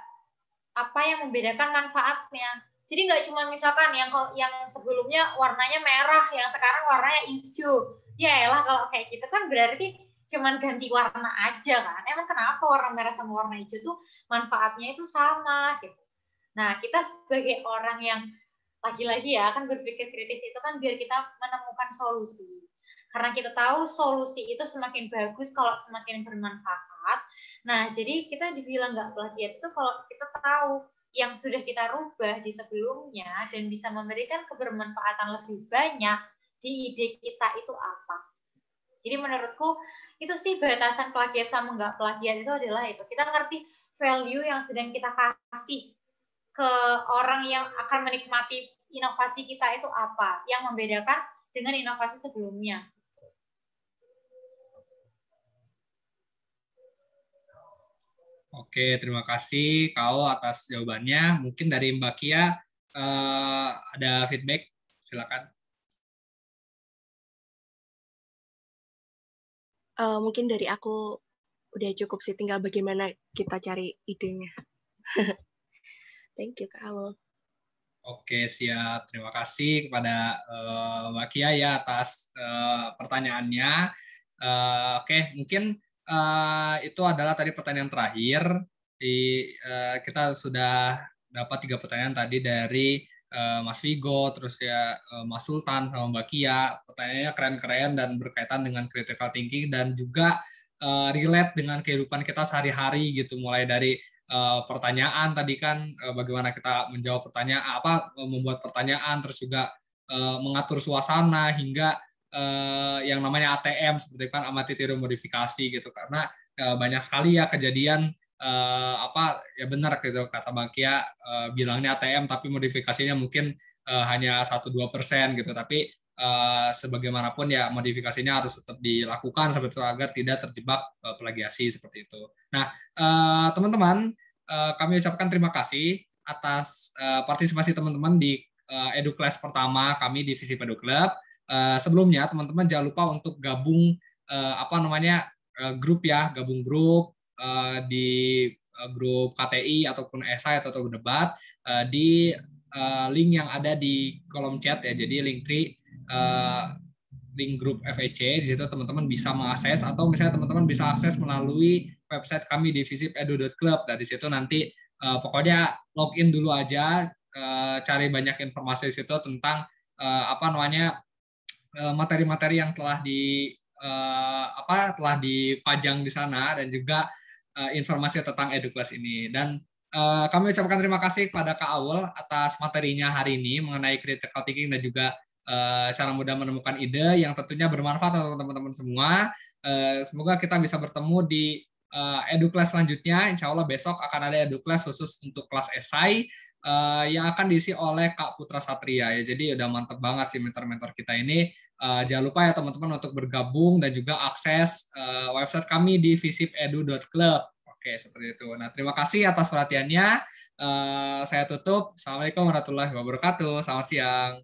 apa yang membedakan manfaatnya. Jadi nggak cuma misalkan yang sebelumnya warnanya merah, yang sekarang warnanya hijau. Ya elah, kalau kayak gitu kan berarti cuman ganti warna aja kan. Emang kenapa warna merah sama warna hijau tuh manfaatnya itu sama gitu. Nah, kita sebagai orang yang lagi-lagi ya kan berpikir kritis itu kan biar kita menemukan solusi. Karena kita tahu solusi itu semakin bagus kalau semakin bermanfaat. Nah, jadi kita dibilang nggak plagiat itu kalau kita tahu yang sudah kita rubah di sebelumnya dan bisa memberikan kebermanfaatan lebih banyak di ide kita itu apa. Jadi menurutku itu sih batasan plagiat sama nggak plagiat itu adalah itu. Kita ngerti value yang sedang kita kasih ke orang yang akan menikmati inovasi kita itu apa. Yang membedakan dengan inovasi sebelumnya. Oke, terima kasih Kak atas jawabannya. Mungkin dari Mbak Kia ada feedback, silakan. Mungkin dari aku udah cukup sih, tinggal bagaimana kita cari idenya. Thank you, Kak Awal. Oke, siap. Terima kasih kepada Mbak Kia ya atas pertanyaannya. Oke, mungkin itu adalah tadi pertanyaan terakhir. Kita sudah dapat 3 pertanyaan tadi dari Mas Vigo, terus ya Mas Sultan sama Mbak Kia. Pertanyaannya keren-keren dan berkaitan dengan critical thinking dan juga relate dengan kehidupan kita sehari-hari gitu. Mulai dari pertanyaan tadi kan bagaimana kita menjawab pertanyaan, membuat pertanyaan, terus juga mengatur suasana hingga yang namanya ATM seperti kan amati tiru modifikasi gitu, karena banyak sekali ya kejadian ya benar gitu kata Bang Kia bilangnya ATM tapi modifikasinya mungkin hanya 1-2% gitu, tapi sebagaimanapun ya modifikasinya harus tetap dilakukan seperti itu agar tidak terjebak plagiasi seperti itu. Nah, teman-teman, kami ucapkan terima kasih atas partisipasi teman-teman di EduClass pertama kami di Visip Edu Club. Sebelumnya teman-teman jangan lupa untuk gabung grup ya, gabung grup di grup KTI ataupun esai atau berdebat di link yang ada di kolom chat ya. Jadi link grup FEC, di situ teman-teman bisa mengakses, atau misalnya teman-teman bisa akses melalui website kami di visipedu.club. Dari situ nanti pokoknya login dulu aja, cari banyak informasi di situ tentang materi-materi yang telah dipajang di sana, dan juga informasi tentang EduClass ini. Dan kami ucapkan terima kasih kepada Kak Awal atas materinya hari ini mengenai critical thinking dan juga cara mudah menemukan ide yang tentunya bermanfaat untuk teman-teman semua. Semoga kita bisa bertemu di EduClass selanjutnya. Insya Allah besok akan ada EduClass khusus untuk kelas esai yang akan diisi oleh Kak Putra Satria ya. Jadi udah mantep banget sih mentor-mentor kita ini. Jangan lupa ya teman-teman untuk bergabung dan juga akses website kami di visipedu.club. Oke, seperti itu. Nah, terima kasih atas perhatiannya. Saya tutup. Assalamualaikum warahmatullahi wabarakatuh. Selamat siang.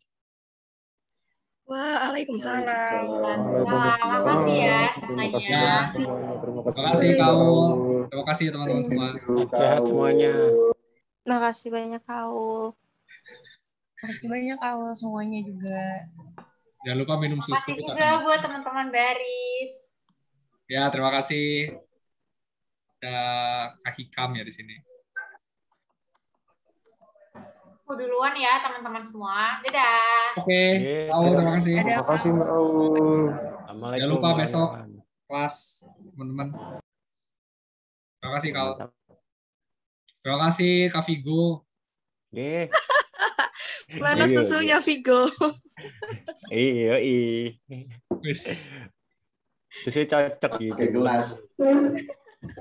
Waalaikumsalam. Terima kasih ya semuanya. Terima kasih kau. Terima kasih teman-teman semua. Sehat semuanya. Terima kasih banyak kau. Terima kasih banyak Kak semuanya juga. Jangan lupa minum susu. Terima kasih juga buat teman-teman baris. Ya, terima kasih. Ada Kak Hikam ya di sini. Aku duluan ya teman-teman semua. Dadah. Oke, terima kasih. Terima kasih Mbak Aul. Jangan lupa besok kelas teman-teman. Terima kasih kau. Terima kasih Kak Vigo. Mana susunya Vigo? Iya. Wis. Susu cocok gitu. Kelas.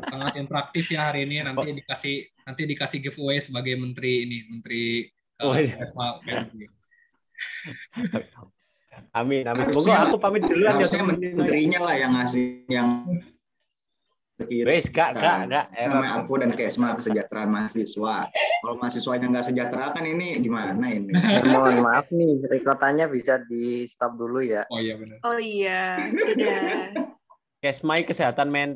Sangat interaktif ya hari ini. Nanti dikasih giveaway sebagai menteri. Amin. Pokoknya aku pamit dulu ya. Harusnya menterinya lah yang ngasih yang Wes, Kak. Namanya aku dan Kesma kesejahteraan mahasiswa. Kalau mahasiswanya nggak sejahtera kan ini gimana ini? Mohon maaf nih, rekotannya bisa di stop dulu ya. Oh iya benar. Oh iya, dadah. Kesmai kesehatan mental.